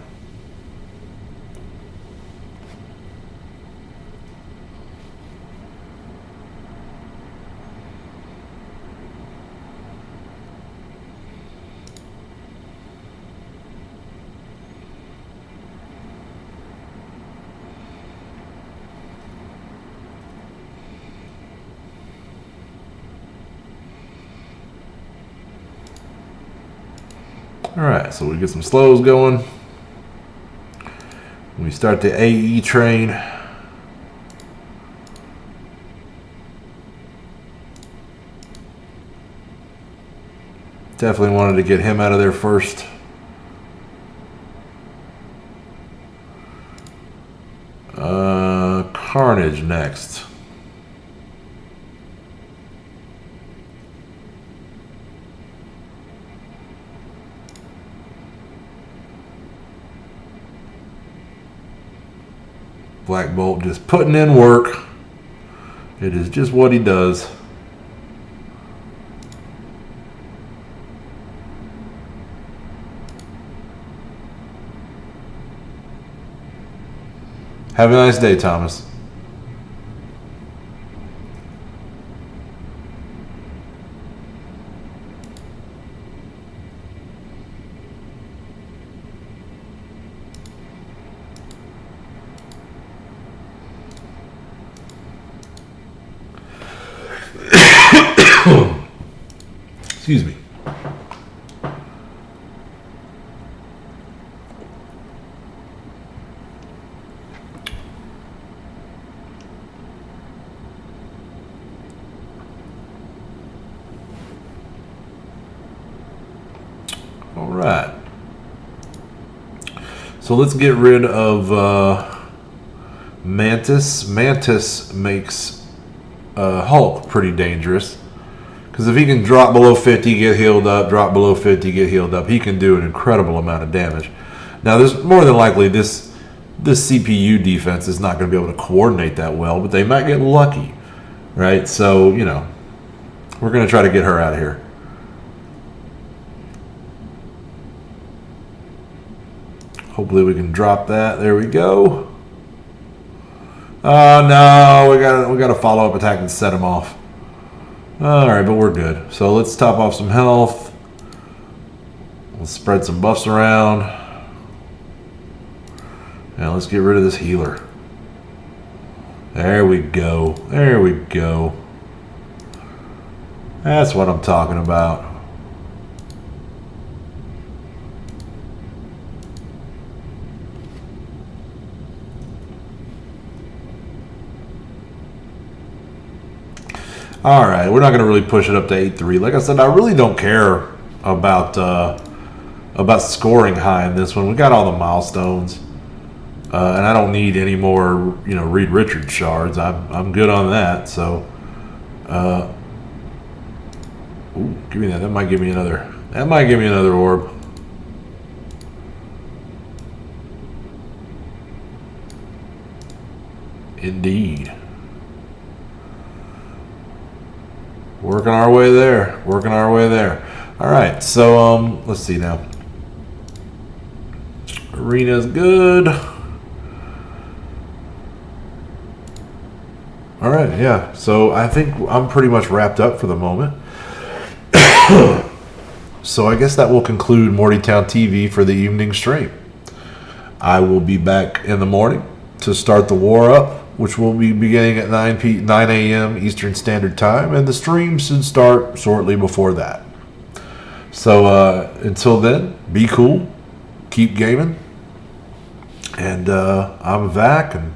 Alright, so we get some slows going. We start the AE train. Definitely wanted to get him out of there first. Carnage next. Black Bolt just putting in work. It is just what he does. Have a nice day, Thomas. Excuse me. All right. So let's get rid of Mantis. Mantis makes Hulk pretty dangerous. Because if he can drop below 50, get healed up, drop below 50, get healed up, he can do an incredible amount of damage. Now, there's more than likely this CPU defense is not going to be able to coordinate that well, but they might get lucky, right? So, we're going to try to get her out of here. Hopefully we can drop that. There we go. Oh no, we got to follow up attack and set him off. All right, but we're good. So let's top off some health. Let's spread some buffs around. Now let's get rid of this healer. There we go. There we go. That's what I'm talking about. All right, we're not going to really push it up to 8-3. Like I said, I really don't care about scoring high in this one. We got all the milestones, and I don't need any more, Reed Richards shards. I'm good on that. So, ooh, give me that. That might give me another. That might give me another orb. Indeed. Working our way there. Working our way there. All right. So let's see now. Arena's good. All right. Yeah. So I think I'm pretty much wrapped up for the moment. So I guess that will conclude Mortytown TV for the evening stream. I will be back in the morning to start the war up, which will be beginning at 9 a.m. Eastern Standard Time, and the stream should start shortly before that. So until then, be cool, keep gaming, and I'm Vac, and